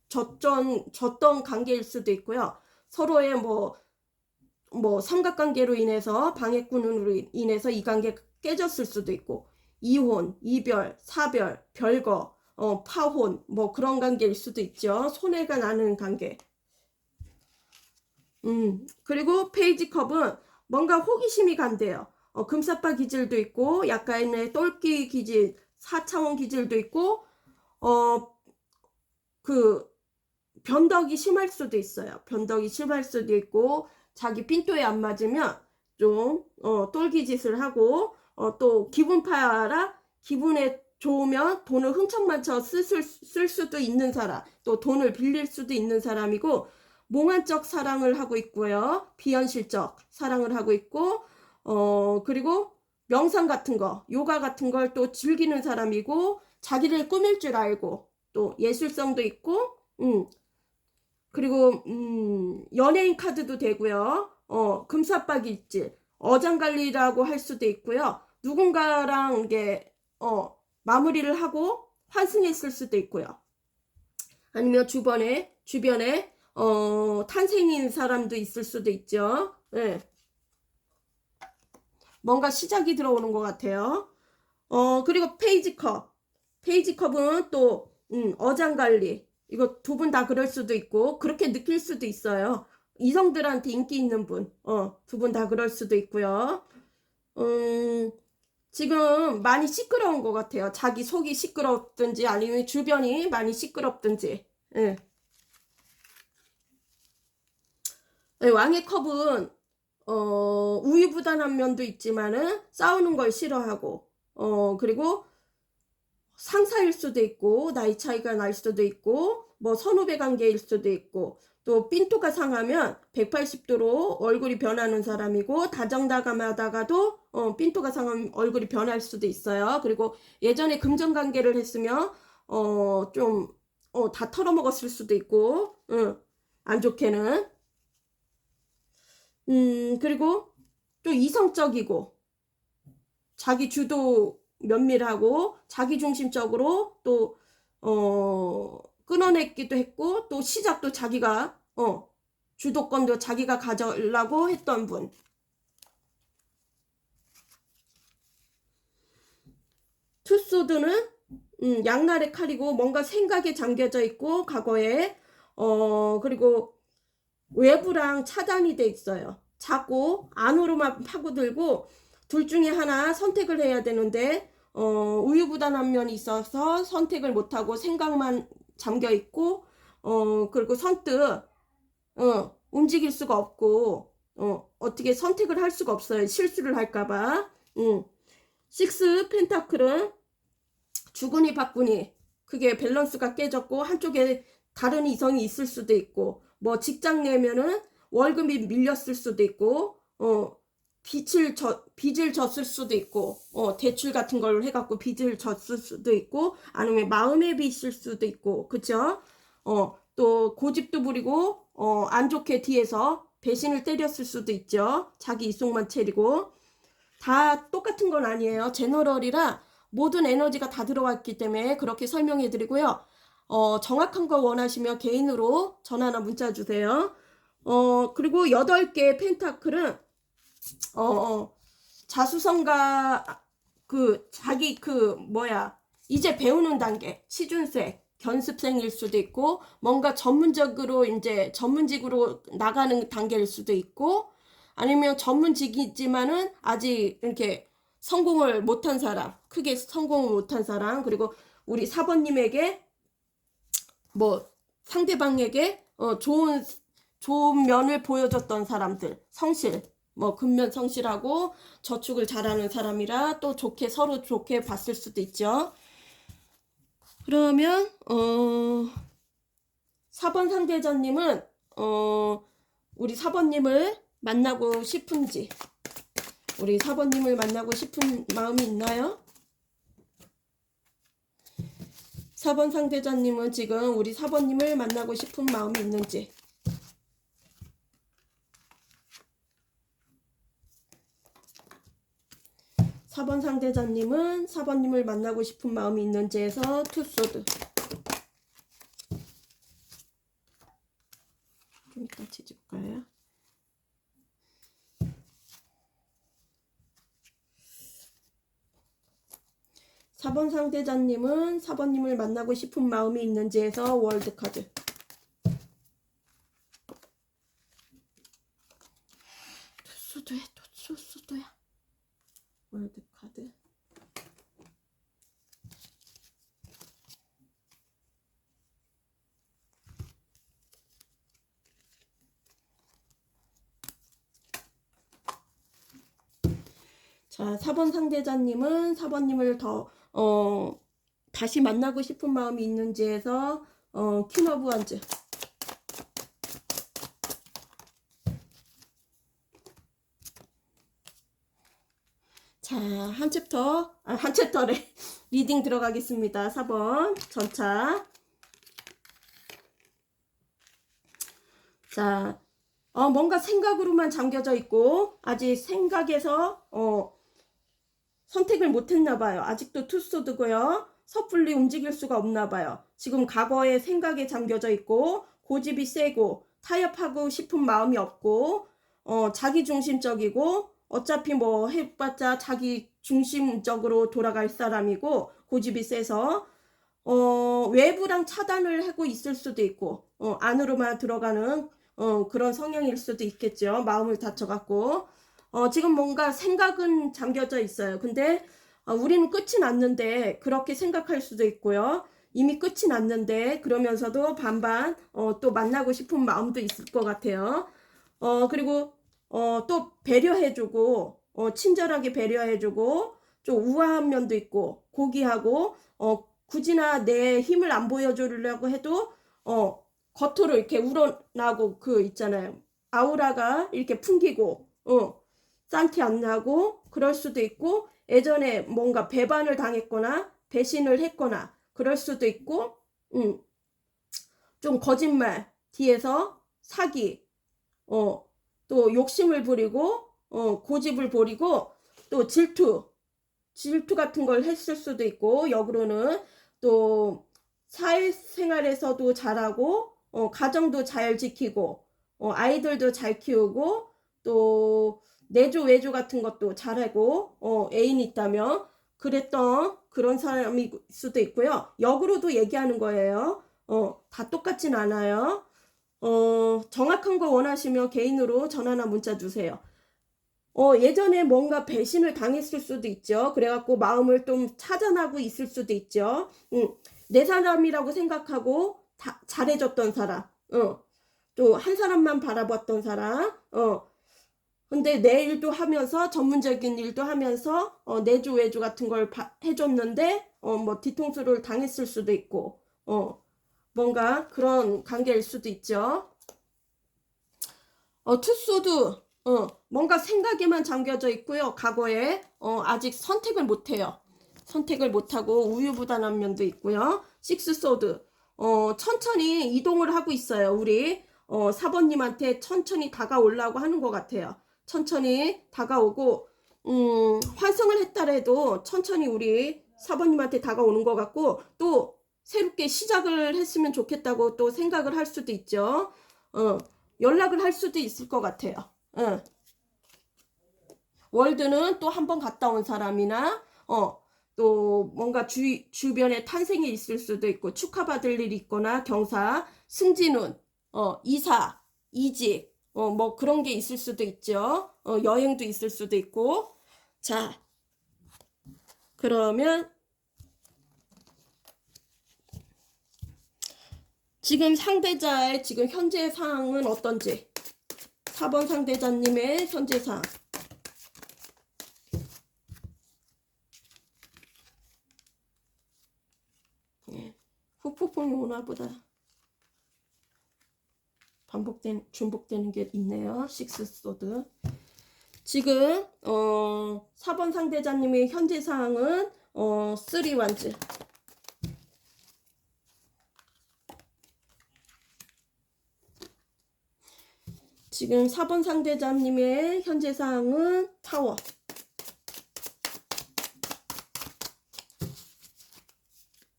줬던 관계일 수도 있고요. 서로의 뭐 삼각관계로 인해서, 방해꾼으로 인해서 이 관계가 깨졌을 수도 있고, 이혼, 이별, 사별, 별거, 파혼, 뭐 그런 관계일 수도 있죠. 손해가 나는 관계. 그리고 페이지 컵은 뭔가 호기심이 간대요. 금사빠 기질도 있고, 약간의 똘끼 기질, 4차원 기질도 있고, 변덕이 심할 수도 있어요. 변덕이 심할 수도 있고 자기 삔또에 안 맞으면 좀 똘기짓을 하고 또 기분 파라 기분에 좋으면 돈을 흥청망청 쓸 수도 있는 사람, 또 돈을 빌릴 수도 있는 사람이고 몽환적 사랑을 하고 있고요. 비현실적 사랑을 하고 있고 그리고 명상 같은 거, 요가 같은 걸 또 즐기는 사람이고 자기를 꾸밀 줄 알고 또 예술성도 있고 그리고 연예인 카드도 되고요. 금사빠기일지 어장관리라고 할 수도 있고요. 누군가랑 이게 마무리를 하고 환승했을 수도 있고요. 아니면 주변에 탄생인 사람도 있을 수도 있죠. 네. 뭔가 시작이 들어오는 것 같아요. 그리고 페이지컵은 또 어장관리, 이거 두 분 다 그럴 수도 있고 그렇게 느낄 수도 있어요. 이성들한테 인기 있는 분, 두 분 다 그럴 수도 있고요. 지금 많이 시끄러운 것 같아요. 자기 속이 시끄럽든지 아니면 주변이 많이 시끄럽든지. 예. 왕의 컵은 우유부단한 면도 있지만은 싸우는 걸 싫어하고 그리고 상사일 수도 있고 나이 차이가 날 수도 있고 뭐 선후배 관계일 수도 있고 또 삔또가 상하면 180도로 얼굴이 변하는 사람이고 다정다감하다가도 삔또가 상하면 얼굴이 변할 수도 있어요. 그리고 예전에 금전 관계를 했으면 좀 다 털어먹었을 수도 있고 안 좋게는 그리고 또 이성적이고 자기 주도 면밀하고 자기중심적으로 또 끊어냈기도 했고 또 시작도 자기가 주도권도 자기가 가져려고 했던 분. 투소드는 양날의 칼이고 뭔가 생각에 잠겨져 있고 과거에 그리고 외부랑 차단이 돼 있어요. 자꾸 안으로만 파고들고 둘 중에 하나 선택을 해야 되는데 우유부단한 면이 있어서 선택을 못하고 생각만 잠겨 있고 그리고 선뜻 움직일 수가 없고 어떻게 선택을 할 수가 없어요. 실수를 할까봐. 식스 펜타클은 주군이 바꾸니 그게 밸런스가 깨졌고 한쪽에 다른 이성이 있을 수도 있고 뭐 직장 내면은 월급이 밀렸을 수도 있고 빚을 졌을 수도 있고 대출 같은 걸 해갖고 빚을 졌을 수도 있고 아니면 마음의 빚일 수도 있고 그쵸? 또 고집도 부리고 안 좋게 뒤에서 배신을 때렸을 수도 있죠. 자기 이속만 채리고 다 똑같은 건 아니에요. 제너럴이라 모든 에너지가 다 들어왔기 때문에 그렇게 설명해 드리고요. 정확한 거 원하시면 개인으로 전화나 문자 주세요. 그리고 8개의 펜타클은 자수성가 자기 이제 배우는 단계 시준생 견습생일 수도 있고 뭔가 전문적으로 이제 전문직으로 나가는 단계일 수도 있고 아니면 전문직이지만은 아직 이렇게 성공을 못한 사람, 크게 성공을 못한 사람, 그리고 우리 사번님에게 뭐 상대방에게 좋은 면을 보여줬던 사람들, 성실, 뭐 근면 성실하고 저축을 잘하는 사람이라 또 서로 좋게 봤을 수도 있죠. 그러면 4번 상대자님은 우리 4번님을 만나고 싶은지 우리 4번님을 만나고 싶은 마음이 있나요? 4번 상대자님은 지금 우리 4번님을 만나고 싶은 마음이 있는지 4번 상대자님은 4번님을 만나고 싶은 마음이 있는지 해서 투소드 좀 이따 치줄까요? (4번) 상대자님은 4번님을 만나고 싶은 마음이 있는지 해서 월드카드 투소드야 투소드야 월드카드 자, 4번 상대자님은 4번님을 다시 만나고 싶은 마음이 있는지에서 퀸 오브 원즈. 자, 한 챕터래. 리딩 들어가겠습니다. 4번 전차. 자, 뭔가 생각으로만 잠겨져 있고 아직 생각에서 선택을 못했나 봐요. 아직도 투소드고요. 섣불리 움직일 수가 없나 봐요. 지금 과거의 생각에 잠겨져 있고 고집이 세고 타협하고 싶은 마음이 없고 자기중심적이고 어차피 뭐 해봤자 자기 중심적으로 돌아갈 사람이고 고집이 세서 외부랑 차단을 하고 있을 수도 있고 안으로만 들어가는 그런 성향일 수도 있겠죠. 마음을 다쳐갖고 지금 뭔가 생각은 잠겨져 있어요. 근데 우리는 끝이 났는데 그렇게 생각할 수도 있고요. 이미 끝이 났는데 그러면서도 반반 또 만나고 싶은 마음도 있을 것 같아요. 그리고 또 배려해주고 친절하게 배려해주고 좀 우아한 면도 있고 고귀하고 굳이나 내 힘을 안 보여주려고 해도 겉으로 이렇게 우러나고 그 있잖아요. 아우라가 이렇게 풍기고 싼티 안 나고 그럴 수도 있고 예전에 뭔가 배반을 당했거나 배신을 했거나 그럴 수도 있고 좀 거짓말 뒤에서 사기 또 욕심을 부리고 고집을 부리고 또 질투 같은 걸 했을 수도 있고 역으로는 또 사회생활에서도 잘하고 가정도 잘 지키고 아이들도 잘 키우고 또 내조 외조 같은 것도 잘하고 애인이 있다면 그랬던 그런 사람일 수도 있고요. 역으로도 얘기하는 거예요. 다 똑같진 않아요. 정확한 거 원하시면 개인으로 전화나 문자 주세요. 예전에 뭔가 배신을 당했을 수도 있죠. 그래갖고 마음을 좀 차단하고 있을 수도 있죠. 내 사람이라고 생각하고 잘해줬던 사람. 또 한 사람만 바라봤던 사람. 근데 내 일도 하면서 전문적인 일도 하면서 내조 외조 같은 걸 해줬는데 뭐 뒤통수를 당했을 수도 있고 뭔가 그런 관계일 수도 있죠. 투소드 뭔가 생각에만 잠겨져 있고요. 과거에 아직 선택을 못해요. 선택을 못하고 우유부단한 면도 있고요. 식스소드 천천히 이동을 하고 있어요. 우리 4번님한테 천천히 다가오려고 하는 것 같아요. 천천히 다가오고 환승을 했다래도 천천히 우리 4번님한테 다가오는 것 같고 또 새롭게 시작을 했으면 좋겠다고 또 생각을 할 수도 있죠. 연락을 할 수도 있을 것 같아요. 월드는 또 한 번 갔다 온 사람이나 또 뭔가 주변에 탄생이 있을 수도 있고 축하받을 일이 있거나 경사, 승진운, 이사, 이직 뭐 그런 게 있을 수도 있죠. 여행도 있을 수도 있고. 자, 그러면 지금 상대자의 지금 현재 상황은 어떤지 4번 상대자님의 현재 상황 후폭풍이 오나 보다. 중복되는 게 있네요. 식스소드. 지금 4번 상대자님의 현재 상황은 3원즈. 지금 4번 상대자님의 현재 상황은 타워.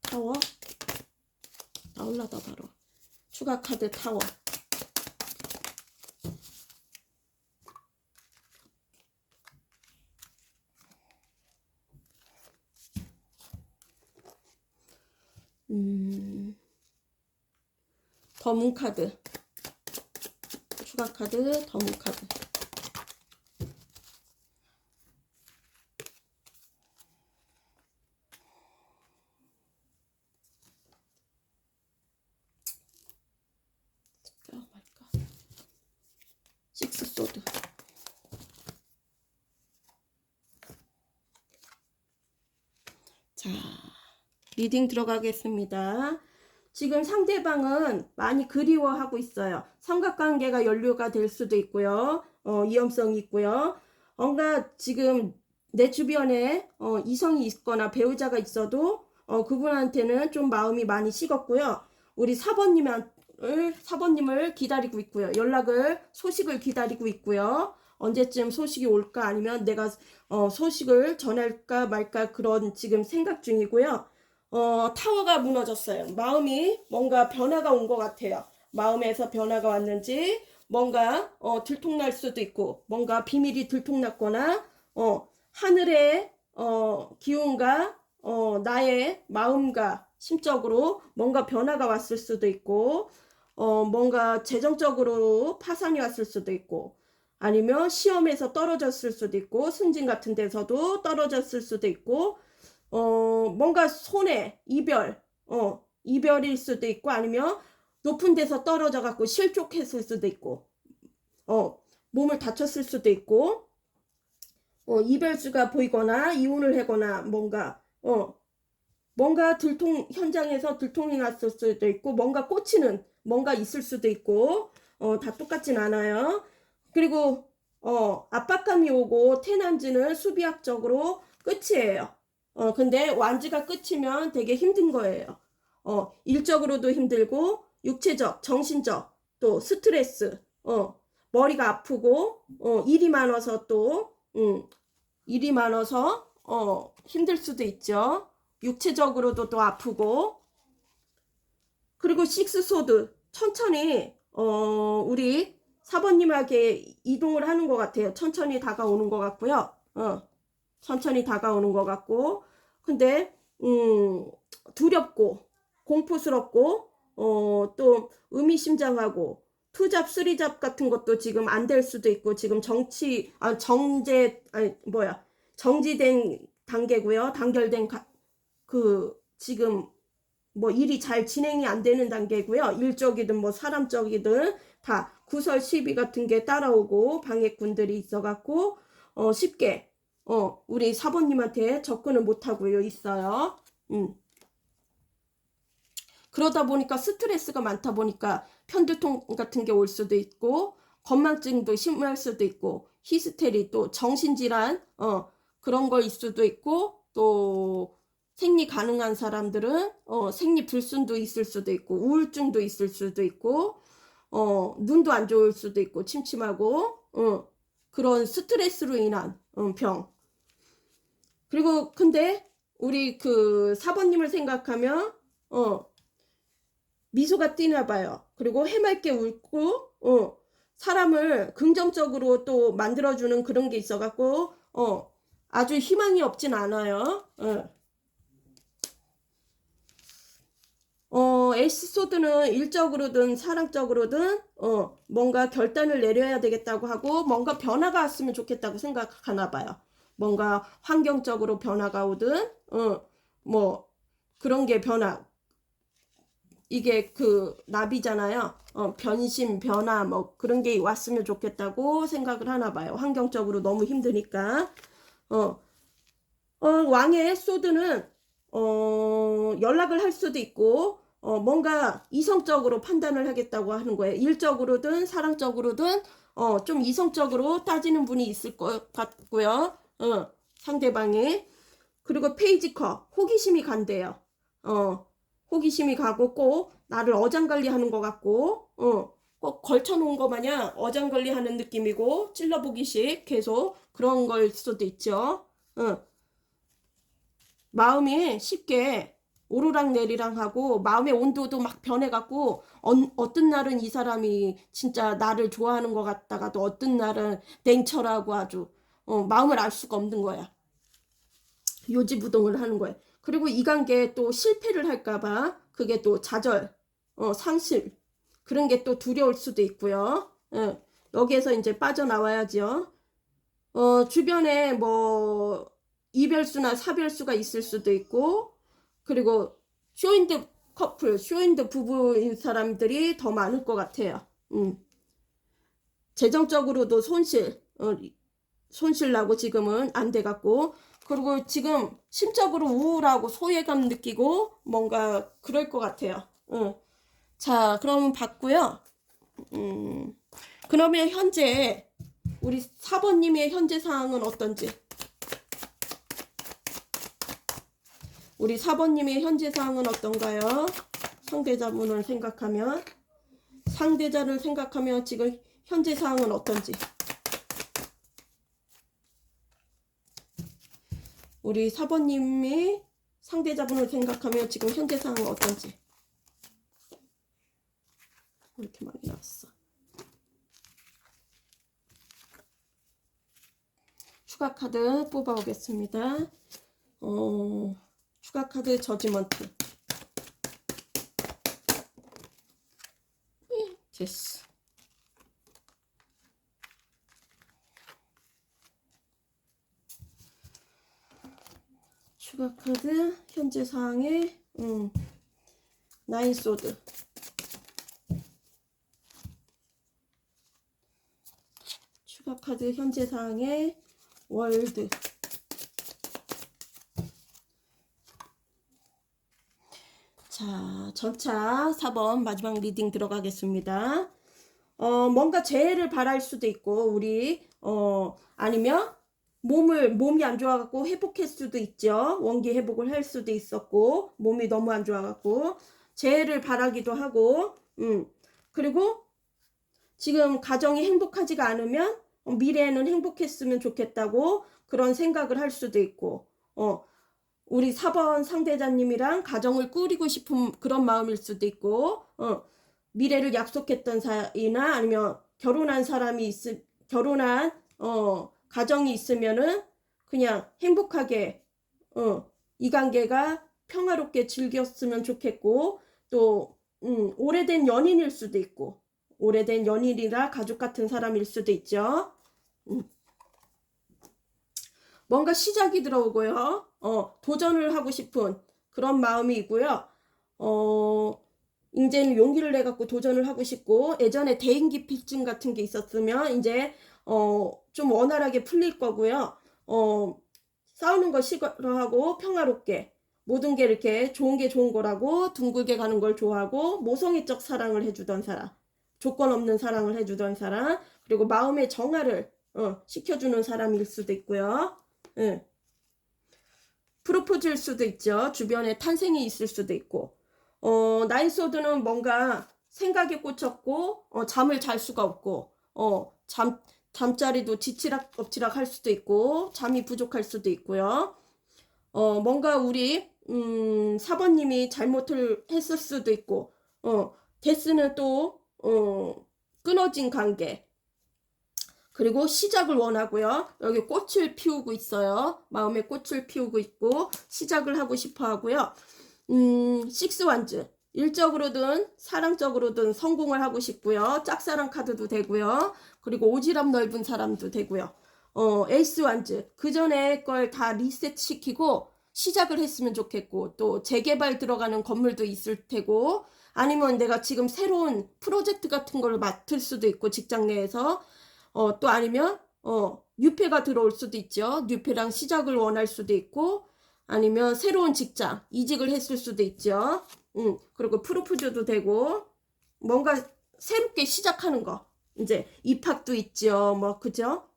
타워. 나올라다 바로. 추가 카드 타워. 더문 카드. 추가 카드, 더문 카드. 식스 소드. 리딩 들어가겠습니다. 지금 상대방은 많이 그리워하고 있어요. 삼각관계가 연료가 될 수도 있고요. 위험성이 있고요. 뭔가 지금 내 주변에 이성이 있거나 배우자가 있어도 그분한테는 좀 마음이 많이 식었고요. 우리 사번님을 기다리고 있고요. 소식을 기다리고 있고요. 언제쯤 소식이 올까 아니면 내가 소식을 전할까 말까 그런 지금 생각 중이고요. 타워가 무너졌어요. 마음이 뭔가 변화가 온 것 같아요. 마음에서 변화가 왔는지 뭔가 들통날 수도 있고 뭔가 비밀이 들통났거나 하늘의 기운과 나의 마음과 심적으로 뭔가 변화가 왔을 수도 있고 뭔가 재정적으로 파산이 왔을 수도 있고 아니면 시험에서 떨어졌을 수도 있고 승진 같은 데서도 떨어졌을 수도 있고 뭔가 손해, 이별일 수도 있고 아니면 높은 데서 떨어져 갖고 실족했을 수도 있고 몸을 다쳤을 수도 있고 이별수가 보이거나 이혼을 하거나 뭔가 현장에서 들통이 났을 수도 있고 뭔가 꽂히는 뭔가 있을 수도 있고 다 똑같진 않아요. 그리고 압박감이 오고 태난지는 수비학적으로 끝이에요. 근데 완지가 끝이면 되게 힘든 거예요. 일적으로도 힘들고 육체적, 정신적, 또 스트레스, 머리가 아프고 일이 많아서 또 힘들 수도 있죠. 육체적으로도 또 아프고 그리고 식스소드 천천히 우리 사번님에게 이동을 하는 것 같아요. 천천히 다가오는 것 같고요. 천천히 다가오는 것 같고 근데 두렵고 공포스럽고 또 의미심장하고 투잡 쓰리잡 같은 것도 지금 안 될 수도 있고 지금 정지된 단계고요. 단결된 지금 일이 잘 진행이 안 되는 단계고요. 일적이든 사람적이든 다 구설 시비 같은 게 따라오고 방해꾼들이 있어갖고 쉽게 우리 사모님한테 접근을 못하고 있어요. 그러다 보니까 스트레스가 많다 보니까 편두통 같은 게 올 수도 있고 건망증도 심할 수도 있고 히스테리 또 정신질환 그런 거일 수도 있고 또 생리 가능한 사람들은 생리 불순도 있을 수도 있고 우울증도 있을 수도 있고 눈도 안 좋을 수도 있고 침침하고 그런 스트레스로 인한 병. 그리고 근데 우리 그 사번님을 생각하면 미소가 띄나 봐요. 그리고 해맑게 웃고 사람을 긍정적으로 또 만들어주는 그런 게 있어갖고 아주 희망이 없진 않아요. 에피소드는 일적으로든 사랑적으로든 뭔가 결단을 내려야 되겠다고 하고 뭔가 변화가 왔으면 좋겠다고 생각하나 봐요. 뭔가 환경적으로 변화가 오든 그런 게 변화 이게 그 나비잖아요. 변심 변화 그런 게 왔으면 좋겠다고 생각을 하나 봐요. 환경적으로 너무 힘드니까 왕의 소드는 연락을 할 수도 있고 뭔가 이성적으로 판단을 하겠다고 하는 거예요. 일적으로든 사랑적으로든 좀 이성적으로 따지는 분이 있을 것 같고요. 상대방이. 그리고 페이지커 호기심이 간대요. 호기심이 가고 꼭 나를 어장관리하는 것 같고 꼭 걸쳐놓은 거 마냥 어장관리하는 느낌이고 찔러보기식 계속 그런 걸 수도 있죠. 마음이 쉽게 오르락내리락 하고 마음의 온도도 막 변해갖고 어떤 날은 이 사람이 진짜 나를 좋아하는 것 같다가도 어떤 날은 냉철하고 아주 마음을 알 수가 없는 거야. 요지부동을 하는 거야. 그리고 이 관계에 또 실패를 할까봐 그게 또 좌절, 상실 그런 게 또 두려울 수도 있고요. 여기에서 이제 빠져나와야죠. 주변에 이별수나 사별수가 있을 수도 있고 그리고 쇼인드 커플, 쇼인드 부부인 사람들이 더 많을 것 같아요. 재정적으로도 손실 나고 지금은 안 돼갖고 그리고 지금 심적으로 우울하고 소외감 느끼고 뭔가 그럴 것 같아요. 자, 그럼 봤고요. 그러면 현재 우리 4번님의 현재 상황은 어떤지. 우리 4번님의 현재 상황은 어떤가요? 상대자분을 생각하면. 상대자를 생각하면 지금 현재 상황은 어떤지. 우리 4번님이 상대자분을 생각하면 지금 현재 상황은 어떤지. 왜 이렇게 많이 나왔어? 추가 카드 뽑아오겠습니다. 추가 카드 저지먼트. 됐어. 추가 카드 현재 상황에 나인 소드. 추가 카드 현재 상황에 월드. 자, 전차 4번 마지막 리딩 들어가겠습니다. 뭔가 재해를 바랄 수도 있고, 우리, 아니면 몸이 안 좋아갖고 회복할 수도 있죠. 원기 회복을 할 수도 있었고, 몸이 너무 안 좋아갖고, 재해를 바라기도 하고, 그리고 지금 가정이 행복하지가 않으면, 미래에는 행복했으면 좋겠다고 그런 생각을 할 수도 있고, 우리 4번 상대자님이랑 가정을 꾸리고 싶은 그런 마음일 수도 있고, 미래를 약속했던 사이나 아니면 결혼한 사람이 결혼한 가정이 있으면은 그냥 행복하게 이 관계가 평화롭게 즐겼으면 좋겠고, 또 오래된 연인일 수도 있고, 오래된 연인이나 가족 같은 사람일 수도 있죠. 뭔가 시작이 들어오고요. 도전을 하고 싶은 그런 마음이 있고요. 이제는 용기를 내갖고 도전을 하고 싶고, 예전에 대인기피증 같은 게 있었으면 이제 좀 원활하게 풀릴 거고요. 싸우는 거 싫어하고 평화롭게 모든 게 이렇게 좋은 게 좋은 거라고 둥글게 가는 걸 좋아하고, 모성애적 사랑을 해주던 사람, 조건 없는 사랑을 해주던 사람, 그리고 마음의 정화를 시켜주는 사람일 수도 있고요. 프로포즈일 수도 있죠. 주변에 탄생이 있을 수도 있고, 나인소드는 뭔가 생각에 꽂혔고, 잠을 잘 수가 없고, 잠자리도 지치락 엎치락 할 수도 있고, 잠이 부족할 수도 있고요. 뭔가 우리 4번님이 잘못을 했을 수도 있고, 데스는 또 끊어진 관계, 그리고 시작을 원하고요. 여기 꽃을 피우고 있어요. 마음에 꽃을 피우고 있고 시작을 하고 싶어 하고요. 식스 완즈. 일적으로든 사랑적으로든 성공을 하고 싶고요. 짝사랑 카드도 되고요. 그리고 오지랖 넓은 사람도 되고요. 에이스 완즈. 그 전에 걸 다 리셋 시키고 시작을 했으면 좋겠고, 또 재개발 들어가는 건물도 있을 테고, 아니면 내가 지금 새로운 프로젝트 같은 걸 맡을 수도 있고, 직장 내에서. 또 아니면 뉴페가 들어올 수도 있죠. 뉴페랑 시작을 원할 수도 있고, 아니면 새로운 직장 이직을 했을 수도 있죠. 그리고 프로포즈도 되고, 뭔가 새롭게 시작하는 거. 이제 입학도 있죠. 뭐 그죠?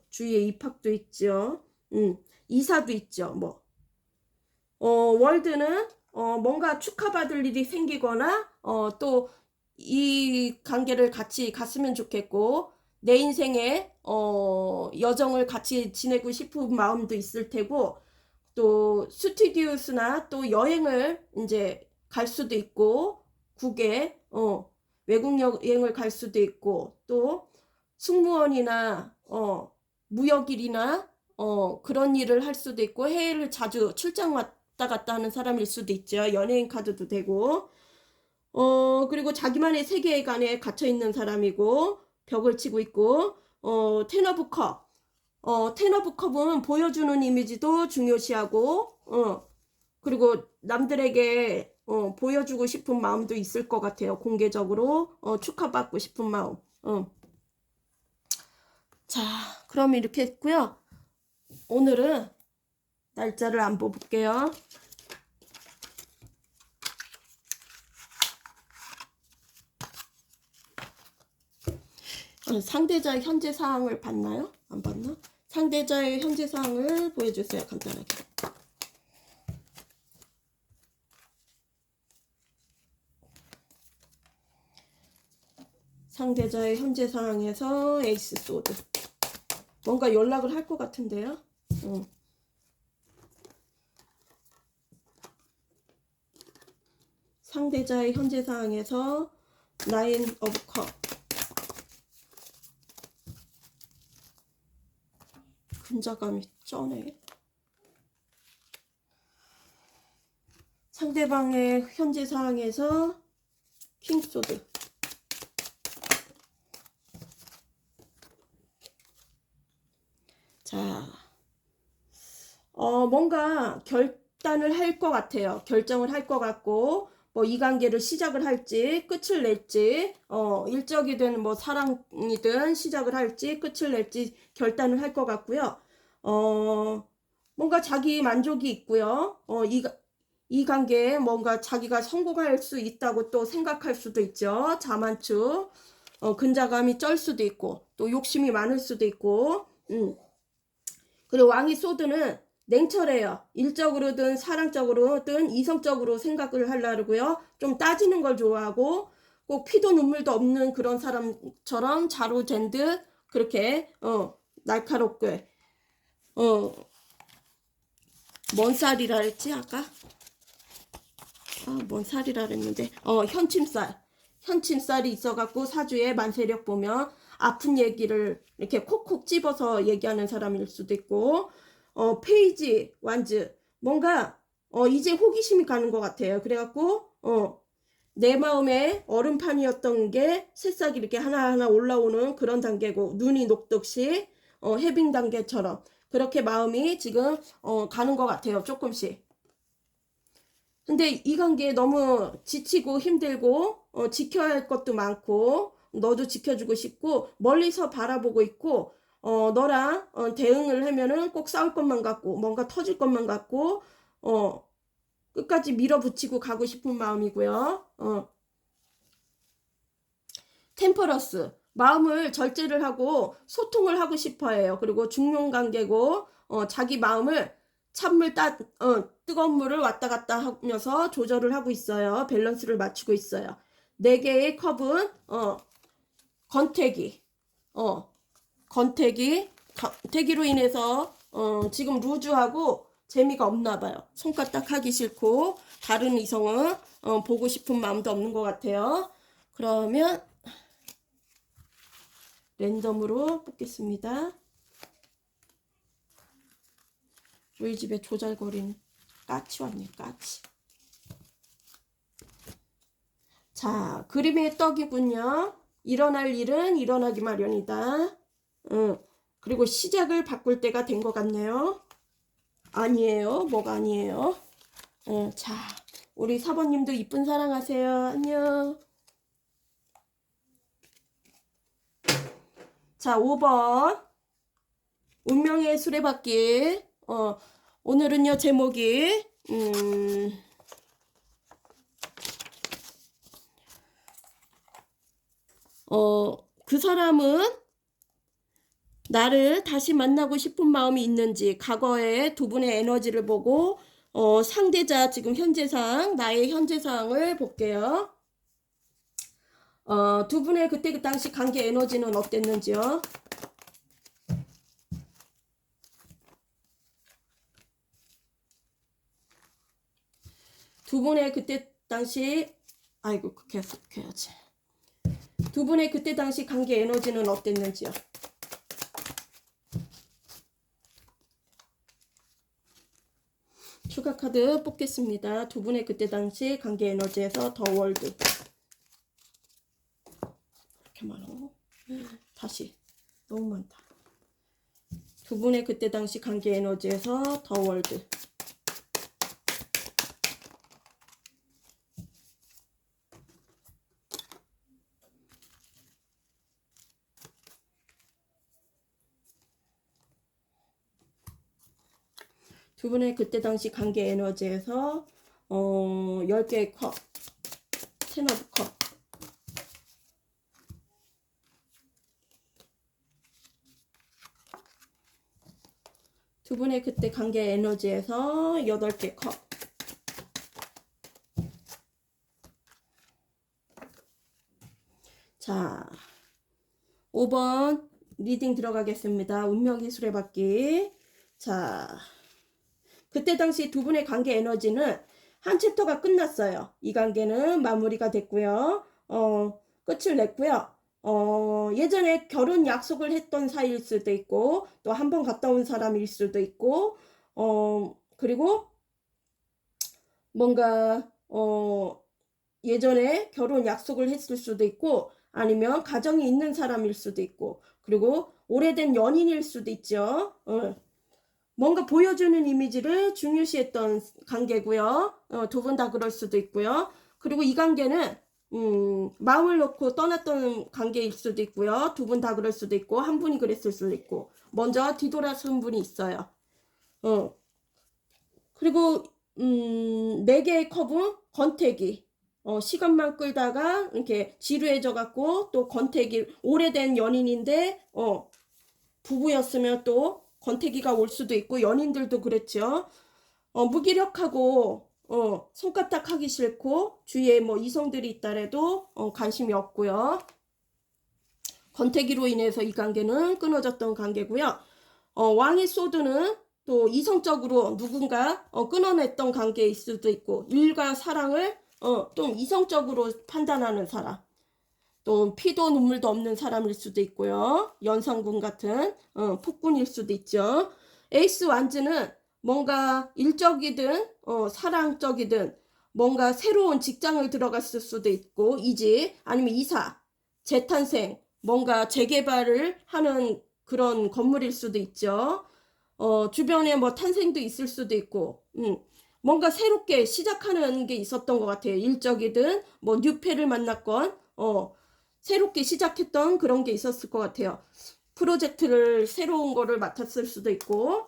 주위에 입학도 있죠. 이사도 있죠. 뭐 월드는 뭔가 축하받을 일이 생기거나, 또 이 관계를 같이 갔으면 좋겠고, 내 인생에 여정을 같이 지내고 싶은 마음도 있을 테고, 또 스튜디오스나 또 여행을 이제 갈 수도 있고, 국외 외국 여행을 갈 수도 있고, 또 승무원이나 무역일이나 그런 일을 할 수도 있고, 해외를 자주 출장 왔다 갔다 하는 사람일 수도 있죠. 연예인 카드도 되고, 그리고 자기만의 세계에 안에 갇혀 있는 사람이고, 벽을 치고 있고, 텐 오브 컵. 텐 오브 컵은 보여주는 이미지도 중요시하고, 그리고 남들에게 보여주고 싶은 마음도 있을 것 같아요. 공개적으로 축하받고 싶은 마음. 자, 그럼 이렇게 했고요. 오늘은 날짜를 안 뽑을게요. 상대자의 현재 사항을 봤나요? 안 봤나? 상대자의 현재 사항을 보여주세요. 간단하게. 상대자의 현재 상황에서 에이스 소드. 뭔가 연락을 할 것 같은데요. 상대자의 현재 상황에서 나인 오브 컵. 근자감이 쩌네. 상대방의 현재 상황에서 킹 소드. 자, 뭔가 결단을 할 것 같아요. 결정을 할 것 같고, 뭐 이 관계를 시작을 할지 끝을 낼지, 일적이든 뭐 사랑이든 시작을 할지 끝을 낼지 결단을 할 것 같고요. 뭔가 자기 만족이 있고요. 이 관계에 뭔가 자기가 성공할 수 있다고 또 생각할 수도 있죠. 자만추. 근자감이 쩔 수도 있고, 또 욕심이 많을 수도 있고, 그리고 왕이 소드는 냉철해요. 일적으로든 사랑적으로든 이성적으로 생각을 하려고요. 좀 따지는 걸 좋아하고 꼭 피도 눈물도 없는 그런 사람처럼 자로잰 듯 그렇게 날카롭게 뭔 쌀이라 했지 아까? 뭔 쌀이라 그랬는데 현침살이 있어갖고 사주에 만세력 보면 아픈 얘기를 이렇게 콕콕 집어서 얘기하는 사람일 수도 있고, 페이지 완즈 뭔가 이제 호기심이 가는 것 같아요. 그래갖고 내 마음에 얼음판이었던 게 새싹이 이렇게 하나하나 올라오는 그런 단계고, 눈이 녹듯이 해빙 단계처럼 그렇게 마음이 지금 가는 것 같아요. 조금씩. 근데 이 관계에 너무 지치고 힘들고 지켜야 할 것도 많고 너도 지켜주고 싶고 멀리서 바라보고 있고, 너랑 대응을 하면은 꼭 싸울 것만 같고 뭔가 터질 것만 같고 끝까지 밀어붙이고 가고 싶은 마음이고요. 템퍼러스 마음을 절제를 하고 소통을 하고 싶어 해요. 그리고 중용 관계고 자기 마음을 뜨거운 물을 왔다 갔다 하면서 조절을 하고 있어요. 밸런스를 맞추고 있어요. 4개의 컵은 건태기로 인해서 지금 루즈하고 재미가 없나 봐요. 손가락 딱 하기 싫고 다른 이성은 보고 싶은 마음도 없는 것 같아요. 그러면 랜덤으로 뽑겠습니다. 우리 집에 조잘거리는 까치 왔네, 까치. 자, 그림의 떡이군요. 일어날 일은 일어나기 마련이다. 그리고 시작을 바꿀 때가 된 것 같네요. 아니에요. 뭐가 아니에요. 자, 우리 사번님도 이쁜 사랑하세요. 안녕. 자, 5번. 운명의 수레바퀴. 오늘은요, 제목이, 그 사람은 나를 다시 만나고 싶은 마음이 있는지, 과거의 두 분의 에너지를 보고, 상대자 지금 현재상, 나의 현재상을 볼게요. 두 분의 그때 그 당시 관계 에너지는 어땠는지요? 두 분의 그때 당시, 아이고, 계속 해야지. 두 분의 그때 당시 관계 에너지는 어땠는지요? 추가 카드 뽑겠습니다. 두 분의 그때 당시 관계 에너지에서 더 월드. 이렇게 많아. 다시. 너무 많다. 두 분의 그때 당시 관계 에너지에서 더 월드. 두 분의 그때 당시 관계 에너지에서 10개의 컵, 텐 오브 컵. 두 분의 그때 관계 에너지에서 8개 컵. 자, 5번 리딩 들어가겠습니다. 운명의 수레바퀴. 자, 그때 당시 두 분의 관계 에너지는 한 챕터가 끝났어요. 이 관계는 마무리가 됐고요. 끝을 냈고요. 예전에 결혼 약속을 했던 사이일 수도 있고, 또 한 번 갔다 온 사람일 수도 있고, 그리고 뭔가, 예전에 결혼 약속을 했을 수도 있고, 아니면 가정이 있는 사람일 수도 있고, 그리고 오래된 연인일 수도 있죠. 뭔가 보여주는 이미지를 중요시했던 관계고요. 두 분 다 그럴 수도 있고요. 그리고 이 관계는 마음을 놓고 떠났던 관계일 수도 있고요. 두 분 다 그럴 수도 있고, 한 분이 그랬을 수도 있고, 먼저 뒤돌아선 분이 있어요. 그리고 4개의 컵은 권태기. 시간만 끌다가 이렇게 지루해져 갖고, 또 권태기, 오래된 연인인데 부부였으면 또 권태기가 올 수도 있고, 연인들도 그랬죠. 무기력하고 손가락 하기 싫고, 주위에 뭐 이성들이 있다래도 관심이 없고요. 권태기로 인해서 이 관계는 끊어졌던 관계고요. 왕의 소드는 또 이성적으로 누군가 끊어냈던 관계일 수도 있고, 일과 사랑을 좀 이성적으로 판단하는 사람, 또 피도 눈물도 없는 사람일 수도 있고요. 연상군 같은 폭군일 수도 있죠. 에이스 완즈는 뭔가 일적이든 사랑적이든 뭔가 새로운 직장을 들어갔을 수도 있고, 이직 아니면 이사, 재탄생, 뭔가 재개발을 하는 그런 건물일 수도 있죠. 주변에 뭐 탄생도 있을 수도 있고, 뭔가 새롭게 시작하는 게 있었던 것 같아요. 일적이든 뭐 뉴페를 만났건 새롭게 시작했던 그런 게 있었을 것 같아요. 프로젝트를 새로운 거를 맡았을 수도 있고,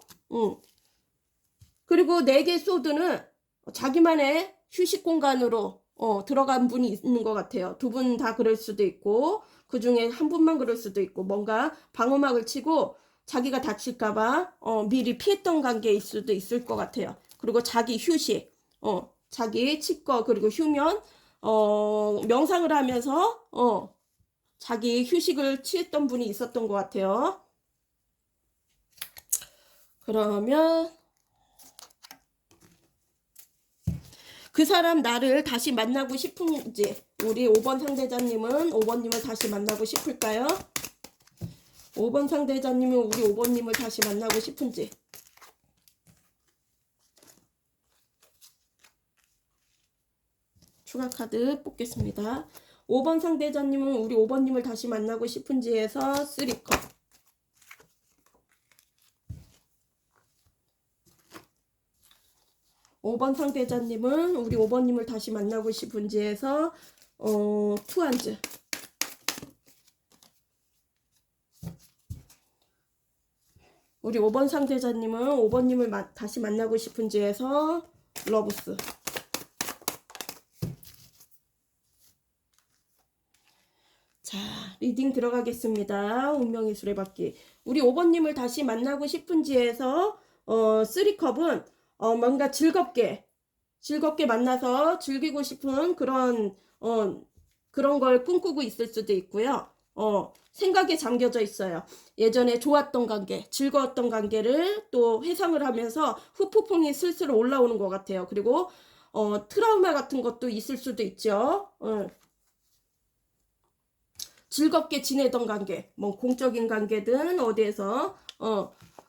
그리고 4개 소드는 자기만의 휴식 공간으로 들어간 분이 있는 것 같아요. 두 분 다 그럴 수도 있고, 그 중에 한 분만 그럴 수도 있고, 뭔가 방어막을 치고 자기가 다칠까봐 미리 피했던 관계일 수도 있을 것 같아요. 그리고 자기 휴식, 자기 치과, 그리고 휴면, 명상을 하면서 자기 휴식을 취했던 분이 있었던 것 같아요. 그러면 그 사람 나를 다시 만나고 싶은지, 우리 5번 상대자님은 5번님을 다시 만나고 싶을까요? 5번 상대자님은 우리 5번님을 다시 만나고 싶은지. 추가 카드 뽑겠습니다. 5번 상대자님은 우리 5번님을 다시 만나고 싶은지에서 3컵. 5번 상대자님은 우리 5번님을 다시 만나고 싶은지에서 투한즈. 우리 5번 상대자님은 5번님을 다시 만나고 싶은지에서 러브스. 자, 리딩 들어가겠습니다. 운명의 수레바퀴. 우리 5번님을 다시 만나고 싶은지에서 3컵은 뭔가 즐겁게 만나서 즐기고 싶은 그런 걸 꿈꾸고 있을 수도 있고요. 생각에 잠겨져 있어요. 예전에 좋았던 관계, 즐거웠던 관계를 또 회상을 하면서 후폭풍이 슬슬 올라오는 것 같아요. 그리고 트라우마 같은 것도 있을 수도 있죠. 즐겁게 지내던 관계, 뭐 공적인 관계든 어디에서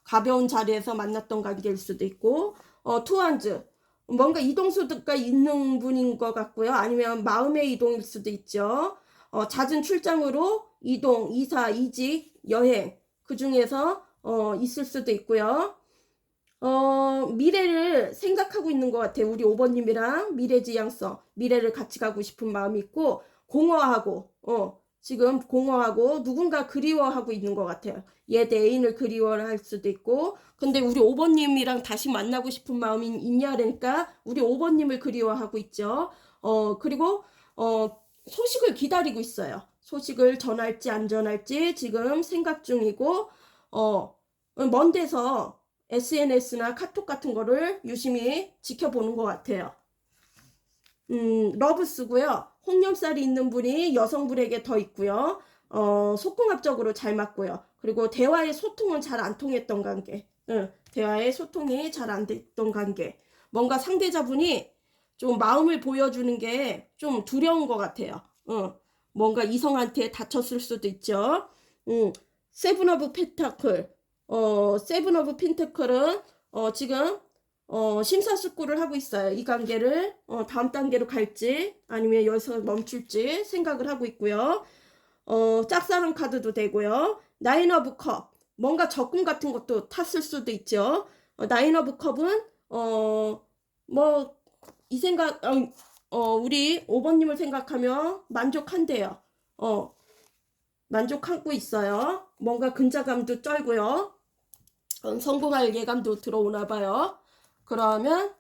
가벼운 자리에서 만났던 관계일 수도 있고, 투한즈, 뭔가 이동수가 있는 분인 것 같고요. 아니면 마음의 이동일 수도 있죠. 잦은 출장으로 이동, 이사, 이직, 여행, 그 중에서 있을 수도 있고요. 미래를 생각하고 있는 것 같아요. 우리 5번님이랑 미래지향성, 미래를 같이 가고 싶은 마음이 있고, 공허하고 지금 공허하고 누군가 그리워하고 있는 것 같아요. 옛 애인을 그리워할 수도 있고, 근데 우리 5번님이랑 다시 만나고 싶은 마음이 있냐니까 우리 5번님을 그리워하고 있죠. 그리고 소식을 기다리고 있어요. 소식을 전할지 안 전할지 지금 생각 중이고, 먼 데서 SNS나 카톡 같은 거를 유심히 지켜보는 것 같아요. 러브스고요. 홍염살이 있는 분이 여성분에게 더 있고요. 속궁합적으로 잘 맞고요. 그리고 대화의 소통은 잘 안 통했던 관계. 대화의 소통이 잘 안 됐던 관계. 뭔가 상대자분이 좀 마음을 보여주는 게 좀 두려운 것 같아요. 뭔가 이성한테 다쳤을 수도 있죠. 세븐 오브 펜타클. 세븐 오브 펜타클은 지금 심사숙고를 하고 있어요. 이 관계를 다음 단계로 갈지 아니면 여기서 멈출지 생각을 하고 있고요. 짝사랑 카드도 되고요. 나인 오브 컵. 뭔가 적금 같은 것도 탔을 수도 있죠. 나인 오브 컵은 뭐 이 생각 우리 5번님을 생각하며 만족한대요. 만족하고 있어요. 뭔가 근자감도 쩔고요. 성공할 예감도 들어오나 봐요. 그러면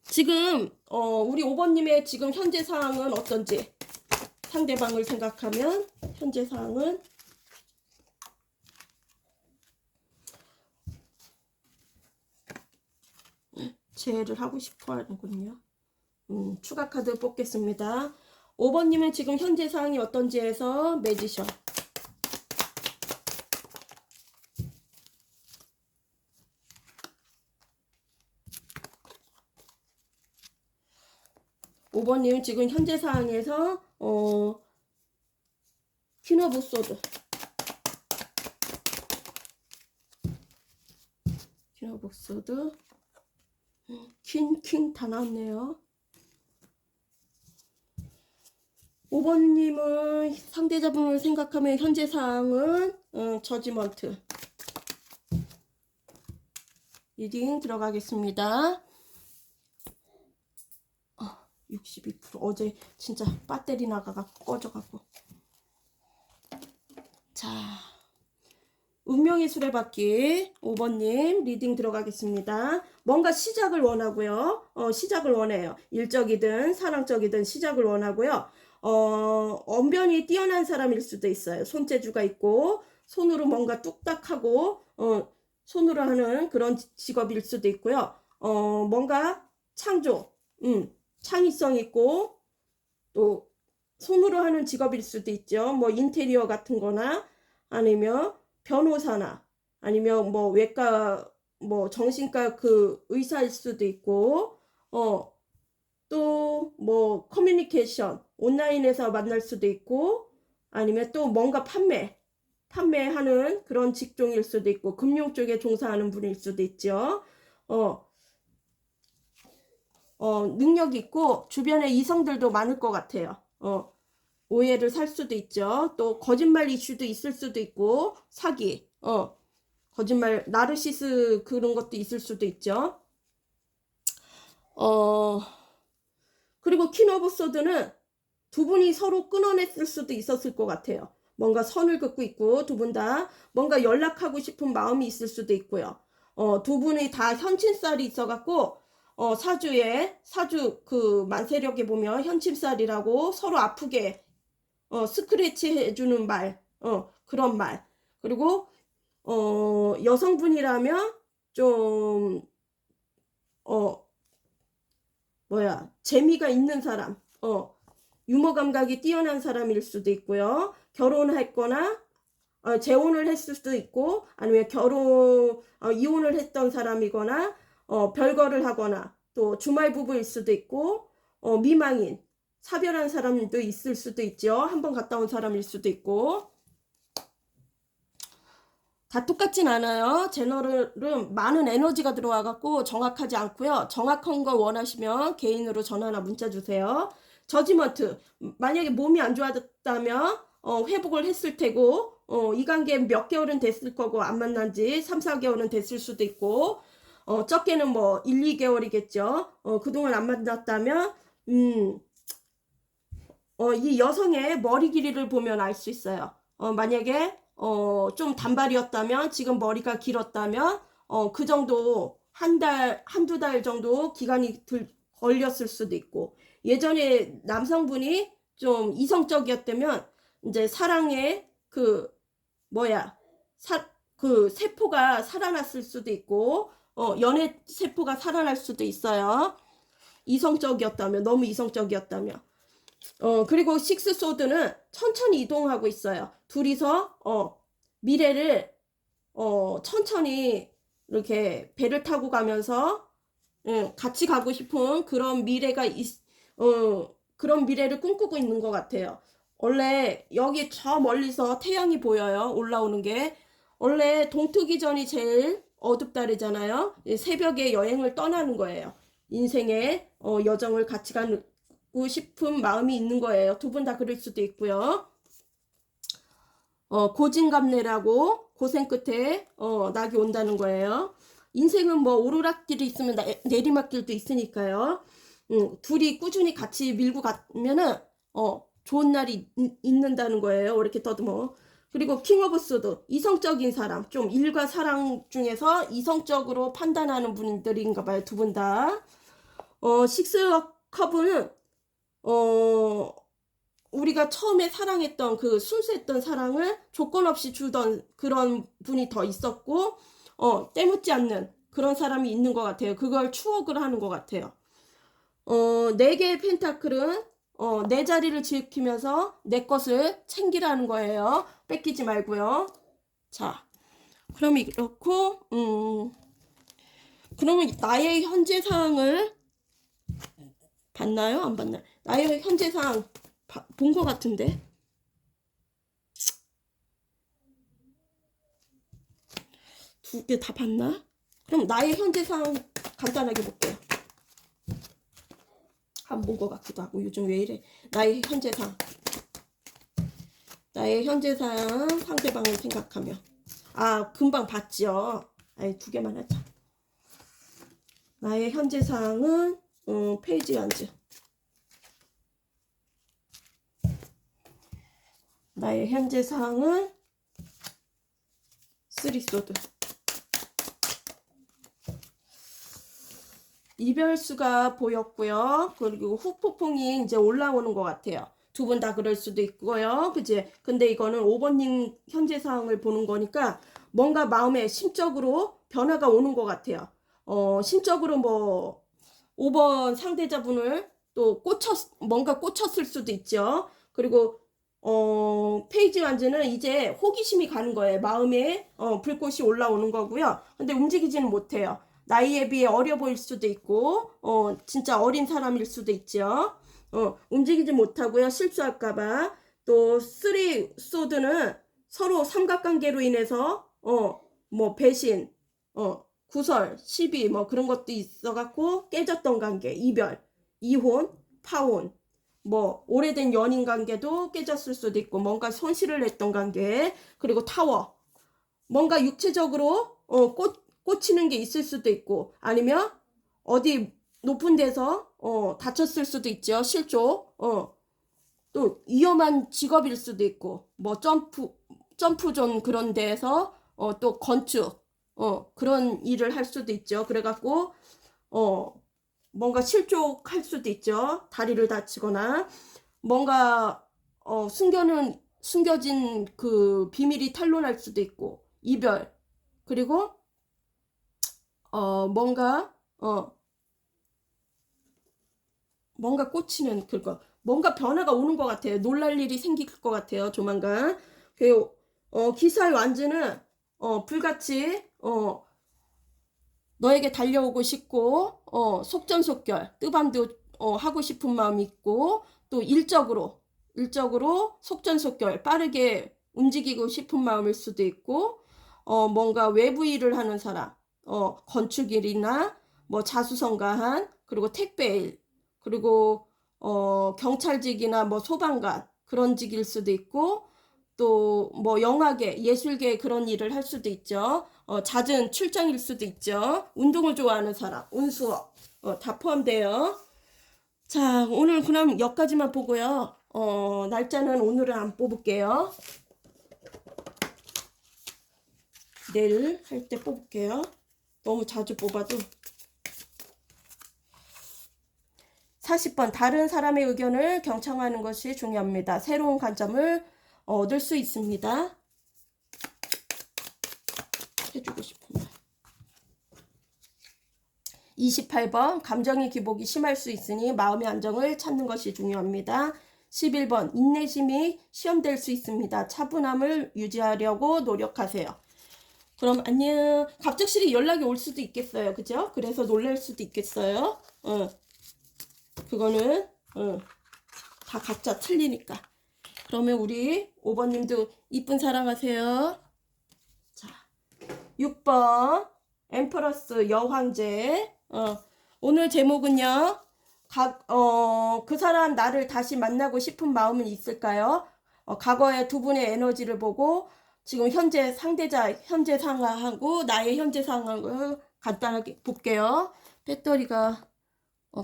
지금 우리 5번님의 지금 현재 상황은 어떤지 상대방을 생각하면 현재 상황은 제외를 하고 싶어 하는군요. 추가 카드 뽑겠습니다. 5번님은 지금 현재 상황이 어떤지 해서 매지션. 5번님 지금 현재 상황에서 퀸 오브 소드, 퀸 오브 소드, 퀸 다 나왔네요. 5번님은 상대자분을 생각하면 현재 상황은 저지먼트. 리딩 들어가겠습니다. 62% 어제 진짜 배터리 나가갖고 꺼져갖고. 자, 운명의 수레바퀴 5번님 리딩 들어가겠습니다. 뭔가 시작을 원하고요. 시작을 원해요. 일적이든 사랑적이든 시작을 원하고요. 언변이 뛰어난 사람일 수도 있어요. 손재주가 있고 손으로 뭔가 뚝딱하고 손으로 하는 그런 직업일 수도 있고요. 뭔가 창조, 창의성 있고 또 손으로 하는 직업일 수도 있죠. 뭐 인테리어 같은 거나 아니면 변호사나 아니면 뭐 외과 뭐 정신과 그 의사일 수도 있고 또 뭐 커뮤니케이션 온라인에서 만날 수도 있고 아니면 또 뭔가 판매하는 그런 직종일 수도 있고 금융 쪽에 종사하는 분일 수도 있죠. 능력 있고 주변에 이성들도 많을 것 같아요. 오해를 살 수도 있죠. 또 거짓말 이슈도 있을 수도 있고 사기, 거짓말, 나르시스 그런 것도 있을 수도 있죠. 그리고 퀸 오브 소드는 두 분이 서로 끊어냈을 수도 있었을 것 같아요. 뭔가 선을 긋고 있고 두 분 다 뭔가 연락하고 싶은 마음이 있을 수도 있고요. 두 분이 다 현친살이 있어갖고 사주 그 만세력에 보면 현침살이라고 서로 아프게 스크래치 해주는 말, 그런 말. 그리고 여성분이라면 좀 재미가 있는 사람, 유머 감각이 뛰어난 사람일 수도 있고요. 결혼했거나 재혼을 했을 수도 있고 아니면 이혼을 했던 사람이거나 별거를 하거나 또 주말 부부일 수도 있고 미망인, 사별한 사람도 있을 수도 있죠. 한번 갔다 온 사람일 수도 있고 다 똑같진 않아요. 제너럴은 많은 에너지가 들어와갖고 정확하지 않고요. 정확한 걸 원하시면 개인으로 전화나 문자 주세요. 저지먼트, 만약에 몸이 안 좋아졌다면 회복을 했을 테고 이 관계 몇 개월은 됐을 거고 안 만난 지 3, 4개월은 됐을 수도 있고 적게는 뭐 1, 2개월이겠죠. 그동안 안 만났다면 이 여성의 머리 길이를 보면 알 수 있어요. 만약에 좀 단발이었다면, 지금 머리가 길었다면, 그 정도 한두 달 정도 기간이 걸렸을 수도 있고, 예전에 남성분이 좀 이성적이었다면, 이제 사랑의 뭐야, 그 세포가 살아났을 수도 있고, 연애 세포가 살아날 수도 있어요. 이성적이었다면, 너무 이성적이었다면. 그리고 식스 소드는 천천히 이동하고 있어요. 둘이서, 미래를, 천천히 이렇게 배를 타고 가면서, 같이 가고 싶은 그런 그런 미래를 꿈꾸고 있는 것 같아요. 원래 여기 저 멀리서 태양이 보여요. 올라오는 게. 원래 동트기 전이 제일 어둡다르잖아요. 새벽에 여행을 떠나는 거예요. 인생의 여정을 같이 가고 싶은 마음이 있는 거예요. 두 분 다 그럴 수도 있고요. 고진감래라고 고생 끝에 낙이 온다는 거예요. 인생은 뭐 오르락길이 있으면 내리막길도 있으니까요. 둘이 꾸준히 같이 밀고 가면은 좋은 날이 있는다는 거예요. 이렇게 떠드뭐. 그리고 킹 오브 소드, 이성적인 사람, 좀 일과 사랑 중에서 이성적으로 판단하는 분들인가 봐요. 두 분 다. 식스 컵은 우리가 처음에 사랑했던 그 순수했던 사랑을 조건 없이 주던 그런 분이 더 있었고, 때묻지 않는 그런 사람이 있는 것 같아요. 그걸 추억을 하는 것 같아요. 4개의 펜타클은 내 자리를 지키면서 내 것을 챙기라는 거예요. 뺏기지 말고요. 자, 그럼 이렇고, 그러면 나의 현재 상황을 봤나요? 안 봤나요? 나의 현재 상황 본 것 같은데. 두 개 다 봤나? 그럼 나의 현재 상황 간단하게 볼게요. 안 본 것 같기도 하고 요즘 왜 이래. 나의 현재 상황. 나의 현재 상황 상대방을 생각하며. 금방 봤죠. 두 개만 하자. 나의 현재 상황은 페이지 완즈. 나의 현재 상황은 쓰리소드. 이별수가 보였고요. 그리고 후폭풍이 이제 올라오는 것 같아요. 두 분 다 그럴 수도 있고요. 그치? 근데 이거는 5번님 현재 상황을 보는 거니까 뭔가 마음에 심적으로 변화가 오는 것 같아요. 심적으로 뭐 5번 상대자분을 또 뭔가 꽂혔을 수도 있죠. 그리고 페이지 완즈는 이제 호기심이 가는 거예요. 마음에 불꽃이 올라오는 거고요. 근데 움직이지는 못해요. 나이에 비해 어려 보일 수도 있고 진짜 어린 사람일 수도 있죠. 움직이지 못하고요. 실수할까봐. 또 쓰리 소드는 서로 삼각관계로 인해서 뭐 배신, 구설, 시비 뭐 그런 것도 있어갖고 깨졌던 관계, 이별, 이혼, 파혼, 뭐 오래된 연인 관계도 깨졌을 수도 있고 뭔가 손실을 냈던 관계, 그리고 타워, 뭔가 육체적으로 꽂히는 게 있을 수도 있고, 아니면 어디 높은 데서 다쳤을 수도 있죠. 실조. 또 위험한 직업일 수도 있고, 뭐 점프존 그런 데에서 또 건축 그런 일을 할 수도 있죠. 그래갖고 뭔가 실족할 수도 있죠. 다리를 다치거나 뭔가 숨겨진 그 비밀이 탄로날 수도 있고, 이별, 그리고 뭔가 꽂히는 그거, 뭔가 변화가 오는 것 같아요. 놀랄 일이 생길 것 같아요. 조만간. 그 기사의 완즈는 불같이 너에게 달려오고 싶고 속전속결 뜨밤도 하고 싶은 마음이 있고, 또 일적으로 속전속결 빠르게 움직이고 싶은 마음일 수도 있고, 뭔가 외부 일을 하는 사람, 건축일이나 뭐 자수성가한, 그리고 택배일, 그리고 경찰직이나 뭐 소방관 그런 직일 수도 있고, 또 뭐 영화계, 예술계 그런 일을 할 수도 있죠. 잦은 출장일 수도 있죠. 운동을 좋아하는 사람, 운수업 다 포함돼요. 자, 오늘 그럼 여기까지만 보고요. 날짜는 오늘은 안 뽑을게요. 내일 할 때 뽑을게요. 너무 자주 뽑아도. 40번 다른 사람의 의견을 경청하는 것이 중요합니다. 새로운 관점을 얻을 수 있습니다. 해주고 싶은 말. 28번 감정의 기복이 심할 수 있으니 마음의 안정을 찾는 것이 중요합니다. 11번 인내심이 시험될 수 있습니다. 차분함을 유지하려고 노력하세요. 그럼 안녕. 갑작스레 연락이 올 수도 있겠어요. 그죠? 그래서 놀랄 수도 있겠어요. 그거는 다 각자 틀리니까. 그러면 우리 5번님도 이쁜 사랑하세요. 자, 6번 엠퍼러스 여황제. 오늘 제목은요. 그 사람 나를 다시 만나고 싶은 마음은 있을까요? 과거의 두 분의 에너지를 보고 지금 현재 상대자 현재 상황하고 나의 현재 상황을 간단하게 볼게요. 배터리가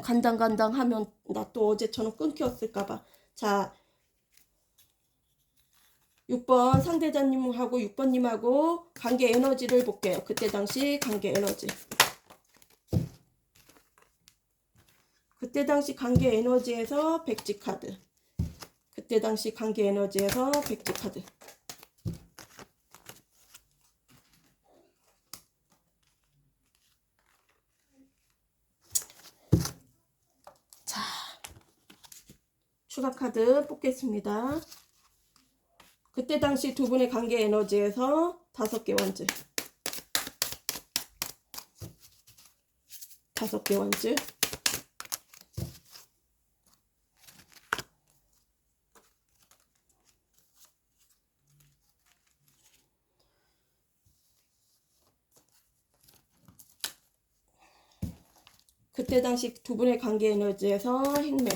간당간당 하면 나 또 어제처럼 끊겼을까봐. 자, 6번 상대자님하고 6번님하고 관계 에너지를 볼게요. 그때 당시 관계 에너지. 그때 당시 관계 에너지에서 백지 카드. 그때 당시 관계 에너지에서 백지 카드. 자, 추가 카드 뽑겠습니다. 그때 당시 두 분의 관계 에너지에서 5개 원즈. 5개 원즈. 그때 당시 두 분의 관계 에너지에서 행맨.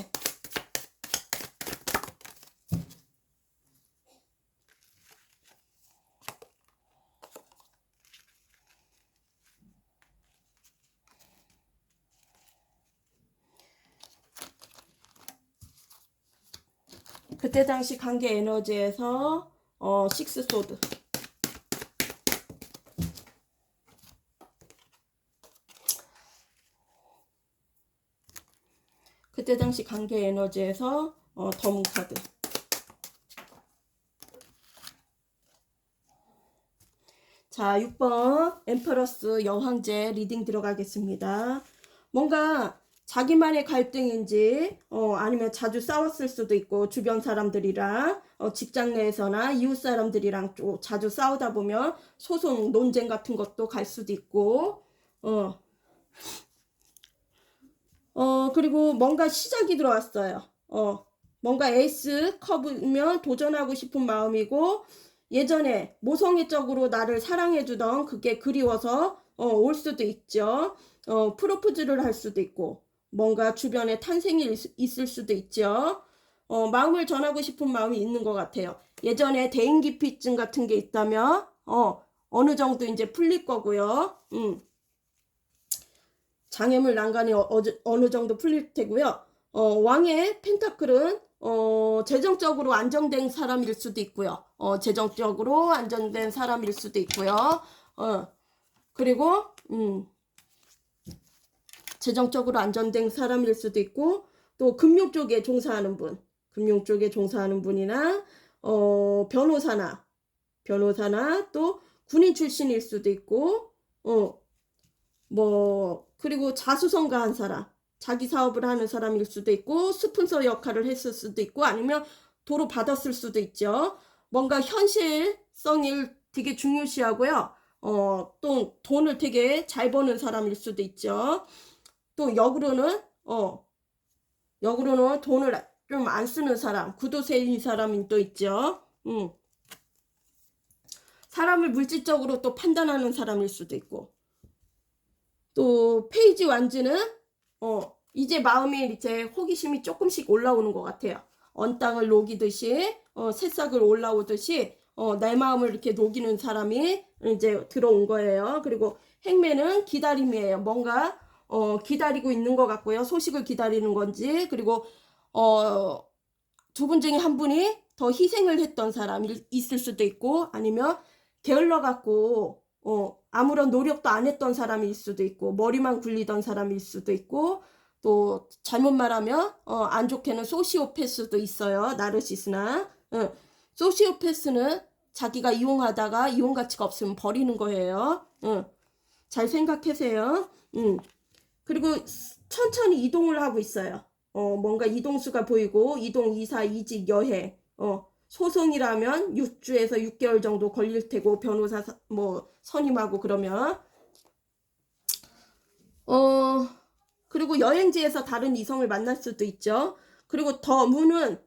그때 당시 관계 에너지에서 식스 소드. 그때 당시 관계 에너지에서 더문 카드. 자, 6번 엠퍼러스 여황제 리딩 들어가겠습니다. 뭔가 자기만의 갈등인지 아니면 자주 싸웠을 수도 있고 주변 사람들이랑 직장 내에서나 이웃 사람들이랑 좀 자주 싸우다 보면 소송 논쟁 같은 것도 갈 수도 있고 그리고 뭔가 시작이 들어왔어요. 뭔가 에이스 컵이면 도전하고 싶은 마음이고 예전에 모성애적으로 나를 사랑해주던 그게 그리워서 올 수도 있죠. 프로포즈를 할 수도 있고 뭔가 주변에 탄생이 있을 수도 있죠. 마음을 전하고 싶은 마음이 있는 것 같아요. 예전에 대인기피증 같은 게 있다면 어느 정도 이제 풀릴 거고요. 장애물 난간이 어느 정도 풀릴 테고요. 왕의 펜타클은 재정적으로 안정된 사람일 수도 있고요. 재정적으로 안정된 사람일 수도 있고요. 그리고 재정적으로 안정된 사람일 수도 있고 또 금융 쪽에 종사하는 분, 금융 쪽에 종사하는 분이나 변호사나 또 군인 출신일 수도 있고 그리고 자수성가한 사람, 자기 사업을 하는 사람일 수도 있고 스폰서 역할을 했을 수도 있고 아니면 도로 받았을 수도 있죠. 뭔가 현실성을 되게 중요시하고요. 또 돈을 되게 잘 버는 사람일 수도 있죠. 또 역으로는 돈을 좀 안 쓰는 사람, 구도세인 사람이 또 있죠. 사람을 물질적으로 또 판단하는 사람일 수도 있고 또 페이지 완즈는 이제 마음에 이제 호기심이 조금씩 올라오는 것 같아요. 언 땅을 녹이듯이 새싹을 올라오듯이 내 마음을 이렇게 녹이는 사람이 이제 들어온 거예요. 그리고 행매는 기다림이에요. 뭔가 기다리고 있는 것 같고요. 소식을 기다리는 건지 그리고 두 분 중에 한 분이 더 희생을 했던 사람이 있을 수도 있고, 아니면 게을러 갖고 아무런 노력도 안 했던 사람일 수도 있고, 머리만 굴리던 사람일 수도 있고, 또 잘못 말하면 안 좋게는 소시오패스도 있어요. 나르시스나. 소시오패스는 자기가 이용하다가 이용 가치가 없으면 버리는 거예요. 잘 생각하세요. 그리고 천천히 이동을 하고 있어요. 뭔가 이동수가 보이고, 이동, 이사, 이직, 여행. 소송이라면 6주에서 6개월 정도 걸릴 테고, 변호사 뭐 선임하고 그러면. 그리고 여행지에서 다른 이성을 만날 수도 있죠. 그리고 더 문은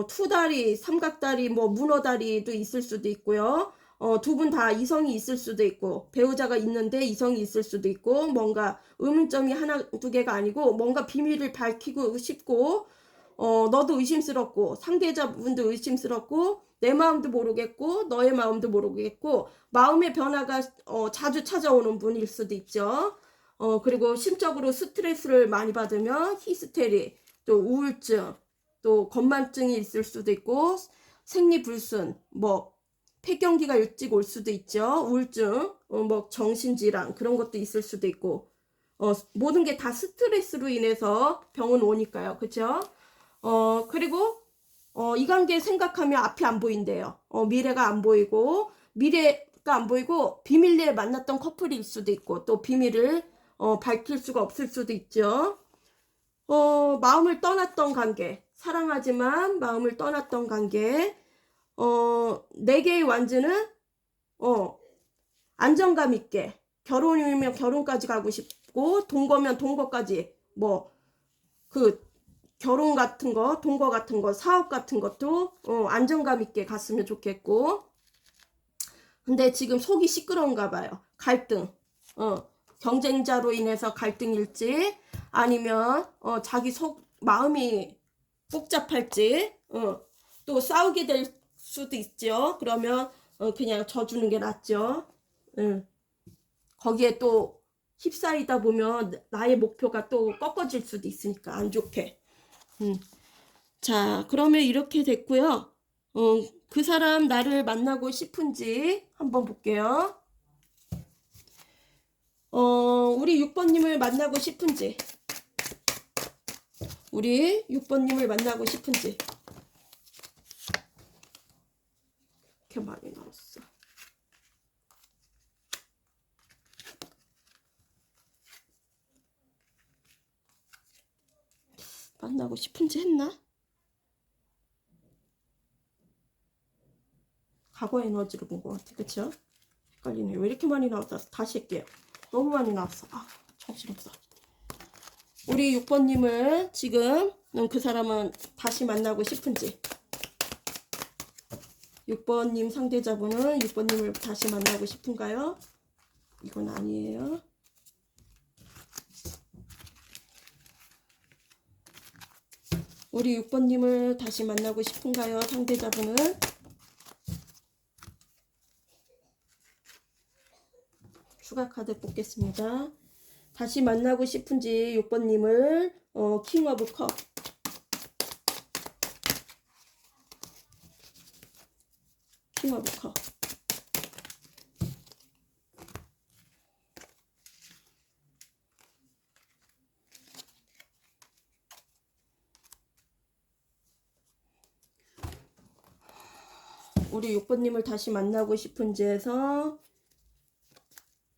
투다리, 삼각다리, 뭐 문어다리도 있을 수도 있고요. 두 분 다 이성이 있을 수도 있고, 배우자가 있는데 이성이 있을 수도 있고, 뭔가 의문점이 하나 두 개가 아니고 뭔가 비밀을 밝히고 싶고, 너도 의심스럽고 상대자분도 의심스럽고, 내 마음도 모르겠고 너의 마음도 모르겠고, 마음의 변화가 자주 찾아오는 분일 수도 있죠. 그리고 심적으로 스트레스를 많이 받으면 히스테리, 또 우울증, 또 건망증이 있을 수도 있고, 생리불순, 뭐 폐경기가 일찍 올 수도 있죠. 우울증, 뭐 정신질환 그런 것도 있을 수도 있고, 모든 게 다 스트레스로 인해서 병은 오니까요. 그죠? 그리고 이 관계 생각하면 앞이 안 보인대요. 미래가 안 보이고, 미래가 안 보이고 비밀리에 만났던 커플일 수도 있고, 또 비밀을 밝힐 수가 없을 수도 있죠. 마음을 떠났던 관계, 사랑하지만 마음을 떠났던 관계. 네 개의 완즈는 안정감 있게, 결혼이면 결혼까지 가고 싶고, 동거면 동거까지, 뭐 그 결혼 같은 거, 동거 같은 거, 사업 같은 것도 안정감 있게 갔으면 좋겠고. 근데 지금 속이 시끄러운가 봐요. 갈등, 경쟁자로 인해서 갈등일지, 아니면 자기 속 마음이 복잡할지, 또 싸우게 될 수도 있죠. 그러면 그냥 져주는 게 낫죠. 거기에 또 휩싸이다 보면 나의 목표가 또 꺾어질 수도 있으니까 안 좋게. 자, 그러면 이렇게 됐고요. 그 사람 나를 만나고 싶은지 한번 볼게요. 우리 6번님을 만나고 싶은지, 우리 6번님을 만나고 싶은지. 이렇게 많이 나왔어. 만나고 싶은지 했나? 과거 에너지를 본 것 같아. 그쵸? 헷갈리네. 왜 이렇게 많이 나왔다. 다시 할게요. 너무 많이 나왔어. 정신없어. 우리 6번님을 지금 그 사람은 다시 만나고 싶은지. 6번님 상대자분은 6번님을 다시 만나고 싶은가요? 이건 아니에요. 우리 6번님을 다시 만나고 싶은가요? 상대자분은? 추가 카드 뽑겠습니다. 다시 만나고 싶은지 6번님을 킹 오브 컵. 킹 오브 컵. 우리 6번님을 다시 만나고 싶은지 해서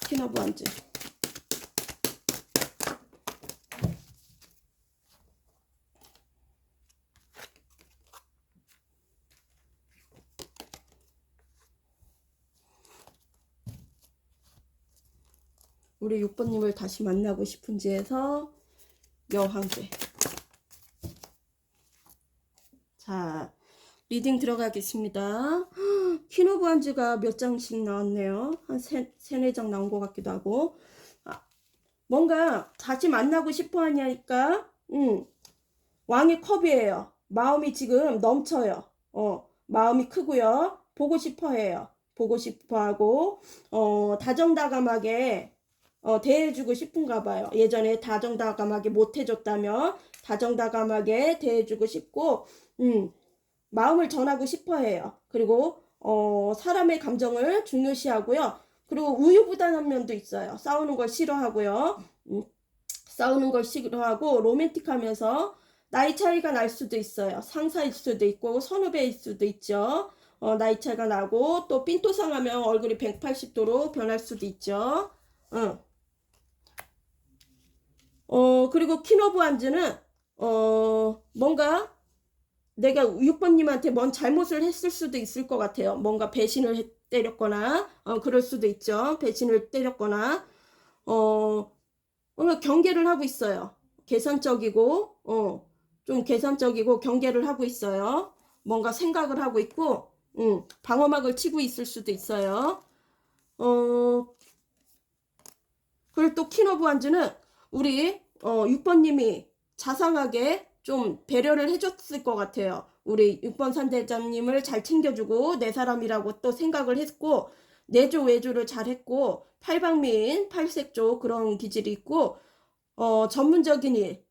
퀸 오브 원즈. 우리 6번님을 다시 만나고 싶은지 해서 여왕제. 자, 리딩 들어가겠습니다. 퀸 오브 원즈가 몇 장씩 나왔네요. 한 세네 장 나온 것 같기도 하고. 뭔가 다시 만나고 싶어 하니까 왕의 컵이에요. 마음이 지금 넘쳐요. 마음이 크고요. 보고 싶어 해요. 보고 싶어 하고 다정다감하게 대해주고 싶은가 봐요. 예전에 다정다감하게 못해줬다면 다정다감하게 대해주고 싶고, 마음을 전하고 싶어 해요. 그리고 사람의 감정을 중요시하고요. 그리고 우유부단한 면도 있어요. 싸우는 걸 싫어하고요. 싸우는 걸 싫어하고 로맨틱하면서 나이 차이가 날 수도 있어요. 상사일 수도 있고 선후배일 수도 있죠. 나이 차이가 나고 또 삔또상하면 얼굴이 180도로 변할 수도 있죠. 응. 그리고 퀸오브 안즈는 뭔가 내가 6번님한테 뭔 잘못을 했을 수도 있을 것 같아요. 뭔가 배신을 때렸거나 그럴 수도 있죠. 배신을 때렸거나 뭔가 경계를 하고 있어요. 계산적이고 좀 계산적이고 경계를 하고 있어요. 뭔가 생각을 하고 있고 방어막을 치고 있을 수도 있어요. 그리고 또 퀸오브 안즈는 우리 6번님이 자상하게 좀 배려를 해줬을 것 같아요. 우리 6번 상대자님을 잘 챙겨주고 내 사람이라고 또 생각을 했고 내조 외조를 잘했고 팔방미인 팔색조 그런 기질이 있고 전문적인 일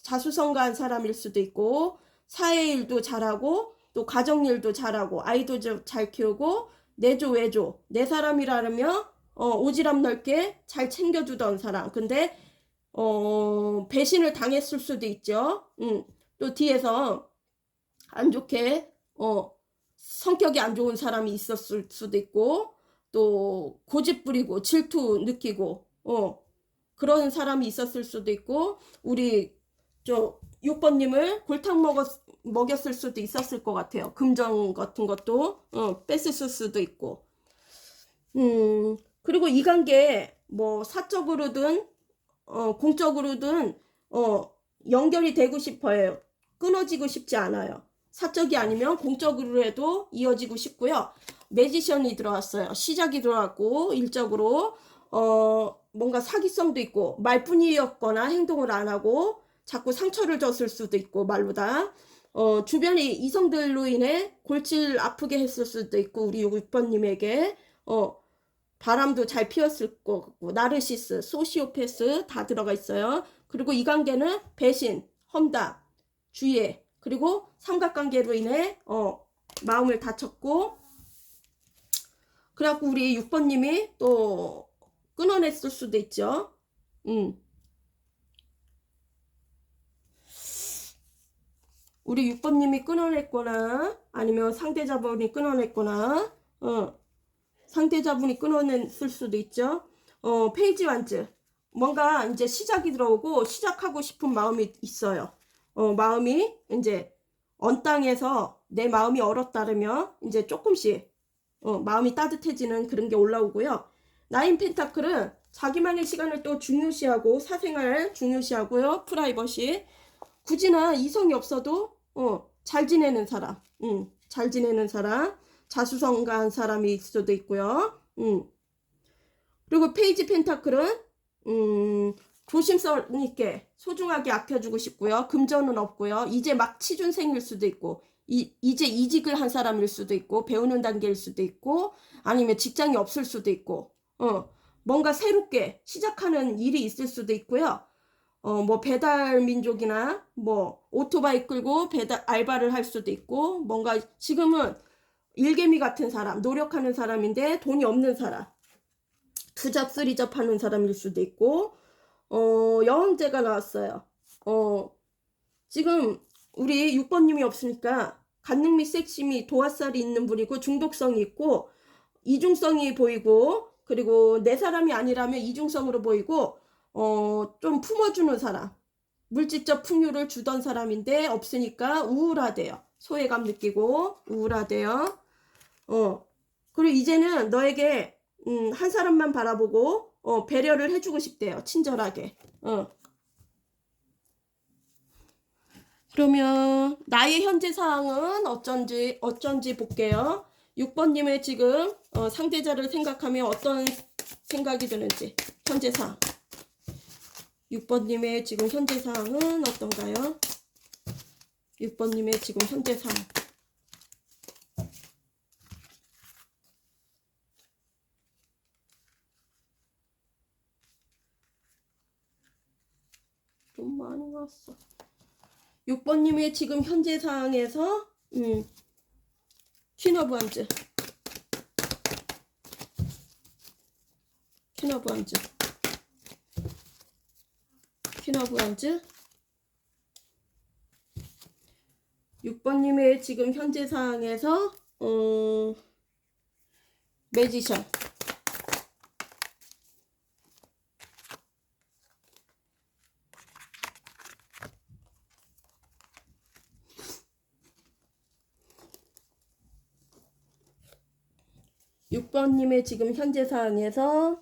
자수성가한 사람일 수도 있고 사회일도 잘하고 또 가정일도 잘하고 아이도 잘 키우고 내조 외조 내 사람이라면 오지랖 넓게 잘 챙겨주던 사람. 근데 배신을 당했을 수도 있죠. 또 뒤에서 안 좋게 성격이 안 좋은 사람이 있었을 수도 있고 또 고집 부리고 질투 느끼고 그런 사람이 있었을 수도 있고 우리 저 6번님을 골탕 먹였을 수도 있었을 것 같아요. 금전 같은 것도 뺏었을 수도 있고 그리고 이 관계 뭐 사적으로든 공적으로든 연결이 되고 싶어요. 끊어지고 싶지 않아요. 사적이 아니면 공적으로 해도 이어지고 싶고요. 매지션이 들어왔어요. 시작이 들어왔고 일적으로 뭔가 사기성도 있고 말뿐이었거나 행동을 안 하고 자꾸 상처를 줬을 수도 있고 말로다. 주변의 이성들로 인해 골치를 아프게 했을 수도 있고 우리 6번님에게 바람도 잘 피웠을 것 같고 나르시스, 소시오패스 다 들어가 있어요. 그리고 이 관계는 배신, 험담, 주의 그리고 삼각관계로 인해 마음을 다쳤고 그래갖고 우리 6번님이 또 끊어냈을 수도 있죠. 우리 6번님이 끊어냈거나 아니면 상대자분이 끊어냈거나 상대자분이 끊어냈을 수도 있죠. 페이지 완즈 뭔가 이제 시작이 들어오고 시작하고 싶은 마음이 있어요. 마음이 이제 언땅에서 내 마음이 얼었다르면 이제 조금씩 마음이 따뜻해지는 그런 게 올라오고요. 나인 펜타클은 자기만의 시간을 또 중요시하고 사생활 중요시하고요. 프라이버시 굳이나 이성이 없어도 잘 지내는 사람 잘 지내는 사람 자수성가한 사람이 있을 수도 있고요. 그리고 페이지 펜타클은 조심성 있게 소중하게 아껴주고 싶고요. 금전은 없고요. 이제 막 취준생일 수도 있고 이제 이직을 한 사람일 수도 있고 배우는 단계일 수도 있고 아니면 직장이 없을 수도 있고 뭔가 새롭게 시작하는 일이 있을 수도 있고요. 뭐 배달 민족이나 뭐 오토바이 끌고 배달 알바를 할 수도 있고 뭔가 지금은 일개미 같은 사람, 노력하는 사람인데 돈이 없는 사람, 투잡, 쓰리잡 하는 사람일 수도 있고, 여왕제가 나왔어요. 지금 우리 6번님이 없으니까 간능 및 섹시미 도화살이 있는 분이고 중독성이 있고 이중성이 보이고 그리고 내 사람이 아니라면 이중성으로 보이고 좀 품어주는 사람, 물질적 풍요를 주던 사람인데 없으니까 우울하대요. 소외감 느끼고 우울하대요. 그리고 이제는 너에게 한 사람만 바라보고 배려를 해주고 싶대요. 친절하게. 그러면 나의 현재 상황은 어쩐지 볼게요. 6번님의 지금 상대자를 생각하면 어떤 생각이 드는지 현재 상황. 6번님의 지금 현재 상황은 어떤가요? 6번님의 지금 현재 상황. 돈 많이 왔어. 6번님의 지금 현재 상황에서 퀸 오브 원즈, 퀸 오브 원즈, 퀸 오브 원즈. 6번님의 지금 현재 상황에서 매지션, 6번님의 지금 현재 상황에서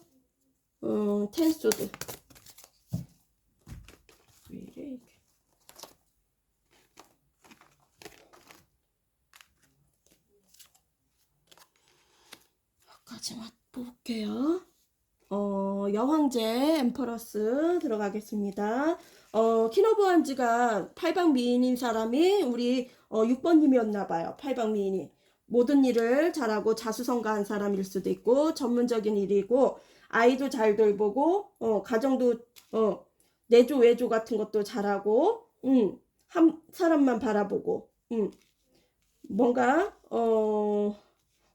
텐소드. 왜 이래 이게. 여기까지 맛볼게요. 여황제 엠퍼러스 들어가겠습니다. 퀸 오브 원즈가 8방 미인인 사람이 우리 6번님이었나봐요. 8방 미인이. 모든 일을 잘하고 자수성가한 사람일 수도 있고, 전문적인 일이고, 아이도 잘 돌보고, 가정도, 내조 외조 같은 것도 잘하고, 한 사람만 바라보고, 뭔가,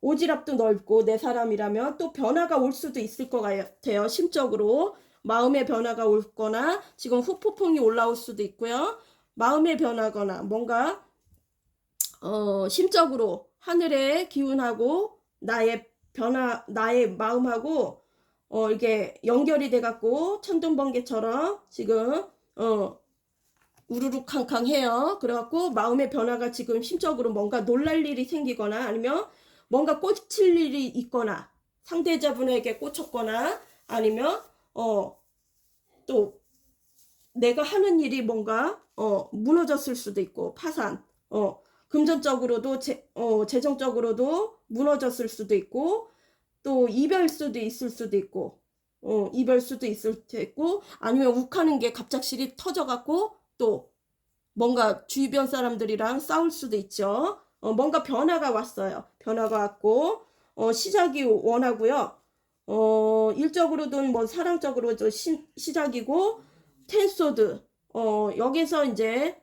오지랖도 넓고 내 사람이라면 또 변화가 올 수도 있을 것 같아요. 심적으로 마음의 변화가 올 거나 지금 후폭풍이 올라올 수도 있고요. 마음의 변화거나 뭔가 심적으로 하늘의 기운하고 나의 변화, 나의 마음하고 이게 연결이 돼 갖고 천둥번개처럼 지금 우르르 캉캉해요. 그래갖고 마음의 변화가 지금 심적으로 뭔가 놀랄 일이 생기거나 아니면 뭔가 꽂힐 일이 있거나 상대자분에게 꽂혔거나 아니면 또 내가 하는 일이 뭔가 무너졌을 수도 있고 파산, 금전적으로도 재정적으로도 무너졌을 수도 있고 또 이별 수도 있을 수도 있고 이별 수도 있을 수도 있고 아니면 욱하는 게 갑작스레 터져갖고 또 뭔가 주변 사람들이랑 싸울 수도 있죠. 뭔가 변화가 왔어요. 변화가 왔고 시작이 원하고요. 일적으로든 뭐 사랑적으로도 시작이고 텐소드 여기서 이제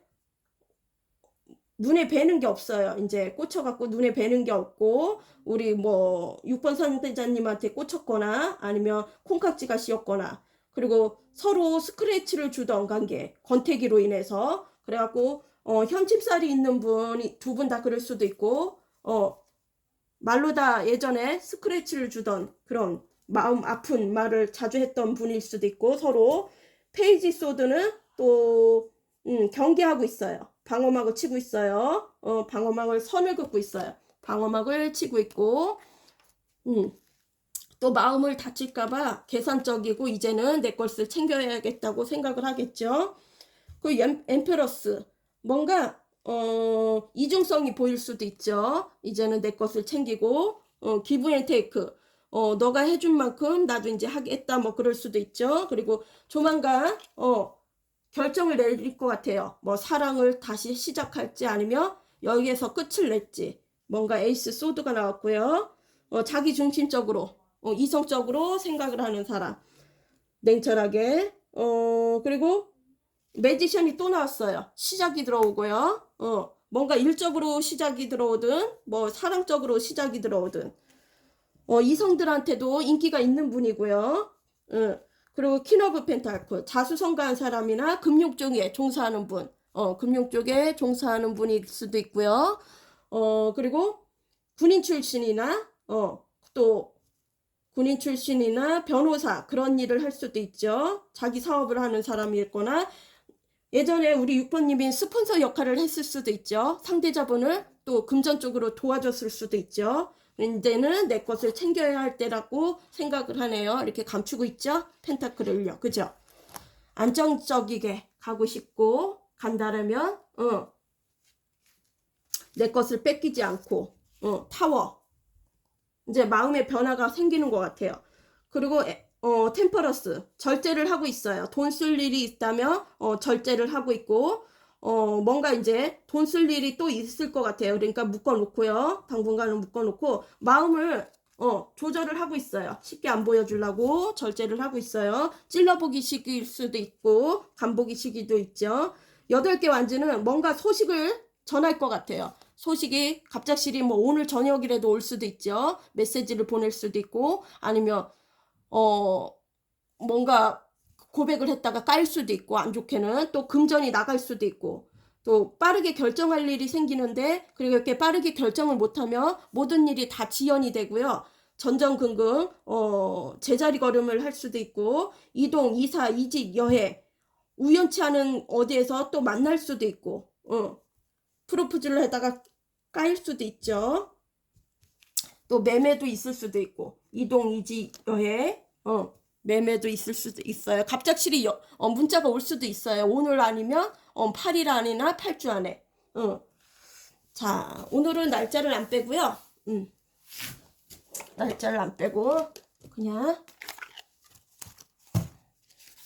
눈에 뵈는 게 없어요. 이제 꽂혀갖고 눈에 뵈는 게 없고 우리 뭐 6번 상대자님한테 꽂혔거나 아니면 콩깍지가 씌었거나 그리고 서로 스크래치를 주던 관계 권태기로 인해서 그래갖고 현침살이 있는 분이 두 분 다 그럴 수도 있고 말로 다 예전에 스크래치를 주던 그런 마음 아픈 말을 자주 했던 분일 수도 있고 서로 페이지 소드는 또 경계하고 있어요. 방어막을 치고 있어요. 방어막을 선을 긋고 있어요. 방어막을 치고 있고 또 마음을 다칠까봐 계산적이고 이제는 내 것을 챙겨야겠다고 생각을 하겠죠. 그 엠페러스 뭔가 이중성이 보일 수도 있죠. 이제는 내 것을 챙기고 기브 앤 테이크 너가 해준 만큼 나도 이제 하겠다 뭐 그럴 수도 있죠. 그리고 조만간 결정을 내릴 것 같아요. 뭐 사랑을 다시 시작할지 아니면 여기에서 끝을 낼지. 뭔가 에이스 소드가 나왔고요. 자기 중심적으로 이성적으로 생각을 하는 사람 냉철하게 그리고 매지션이 또 나왔어요. 시작이 들어오고요. 뭔가 일적으로 시작이 들어오든 뭐 사랑적으로 시작이 들어오든 이성들한테도 인기가 있는 분이고요. 그리고 퀸 오브 펜타클 자수성가한 사람이나 금융 쪽에 종사하는 분 금융 쪽에 종사하는 분일 수도 있고요. 그리고 군인 출신이나 또 군인 출신이나 변호사 그런 일을 할 수도 있죠. 자기 사업을 하는 사람이거나 예전에 우리 6번님이 스폰서 역할을 했을 수도 있죠. 상대자분을 또 금전적으로 도와줬을 수도 있죠. 이제는 내 것을 챙겨야 할 때라고 생각을 하네요. 이렇게 감추고 있죠. 펜타클을요. 그죠? 안정적이게 가고 싶고 간다라면 내 것을 뺏기지 않고 타워 이제 마음의 변화가 생기는 것 같아요. 그리고 템퍼러스 절제를 하고 있어요. 돈 쓸 일이 있다면 절제를 하고 있고 뭔가 이제 돈 쓸 일이 또 있을 것 같아요. 그러니까 묶어놓고요. 당분간은 묶어놓고 마음을 조절을 하고 있어요. 쉽게 안 보여주려고 절제를 하고 있어요. 찔러보기 시기일 수도 있고 간보기 시기도 있죠. 8개 완즈는 뭔가 소식을 전할 것 같아요. 소식이 갑작스레 뭐 오늘 저녁이라도 올 수도 있죠. 메시지를 보낼 수도 있고 아니면 뭔가 고백을 했다가 까일 수도 있고 안 좋게는 또 금전이 나갈 수도 있고 또 빠르게 결정할 일이 생기는데 그리고 이렇게 빠르게 결정을 못하면 모든 일이 다 지연이 되고요. 전전긍긍 제자리 걸음을 할 수도 있고 이동, 이사, 이직, 여행 우연치 않은 어디에서 또 만날 수도 있고 프로포즈를 하다가 까일 수도 있죠. 또 매매도 있을 수도 있고 이동, 이직, 여행 매매도 있을 수도 있어요. 갑작스레 문자가 올 수도 있어요. 오늘 아니면 8일 안이나 8주 안에. 자, 오늘은 날짜를 안 빼고요. 날짜를 안 빼고 그냥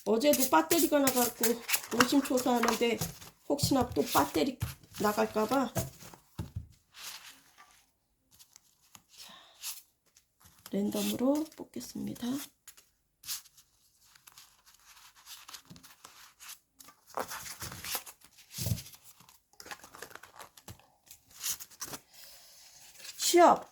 어제도 배터리가 나가고 노심초사하는데 혹시나 또 배터리 나갈까봐 랜덤으로 뽑겠습니다. 취업.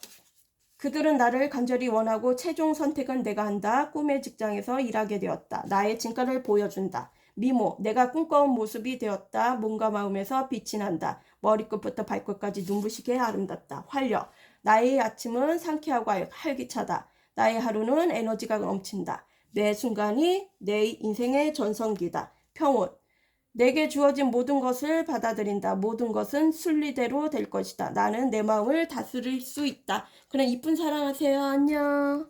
그들은 나를 간절히 원하고 최종 선택은 내가 한다. 꿈의 직장에서 일하게 되었다. 나의 진가를 보여준다. 미모. 내가 꿈꿔온 모습이 되었다. 몸과 마음에서 빛이 난다. 머리끝부터 발끝까지 눈부시게 아름답다. 활력. 나의 아침은 상쾌하고 활기차다. 나의 하루는 에너지가 넘친다. 매 순간이 내 인생의 전성기다. 평온. 내게 주어진 모든 것을 받아들인다. 모든 것은 순리대로 될 것이다. 나는 내 마음을 다스릴 수 있다. 그럼 이쁜 사랑하세요. 안녕.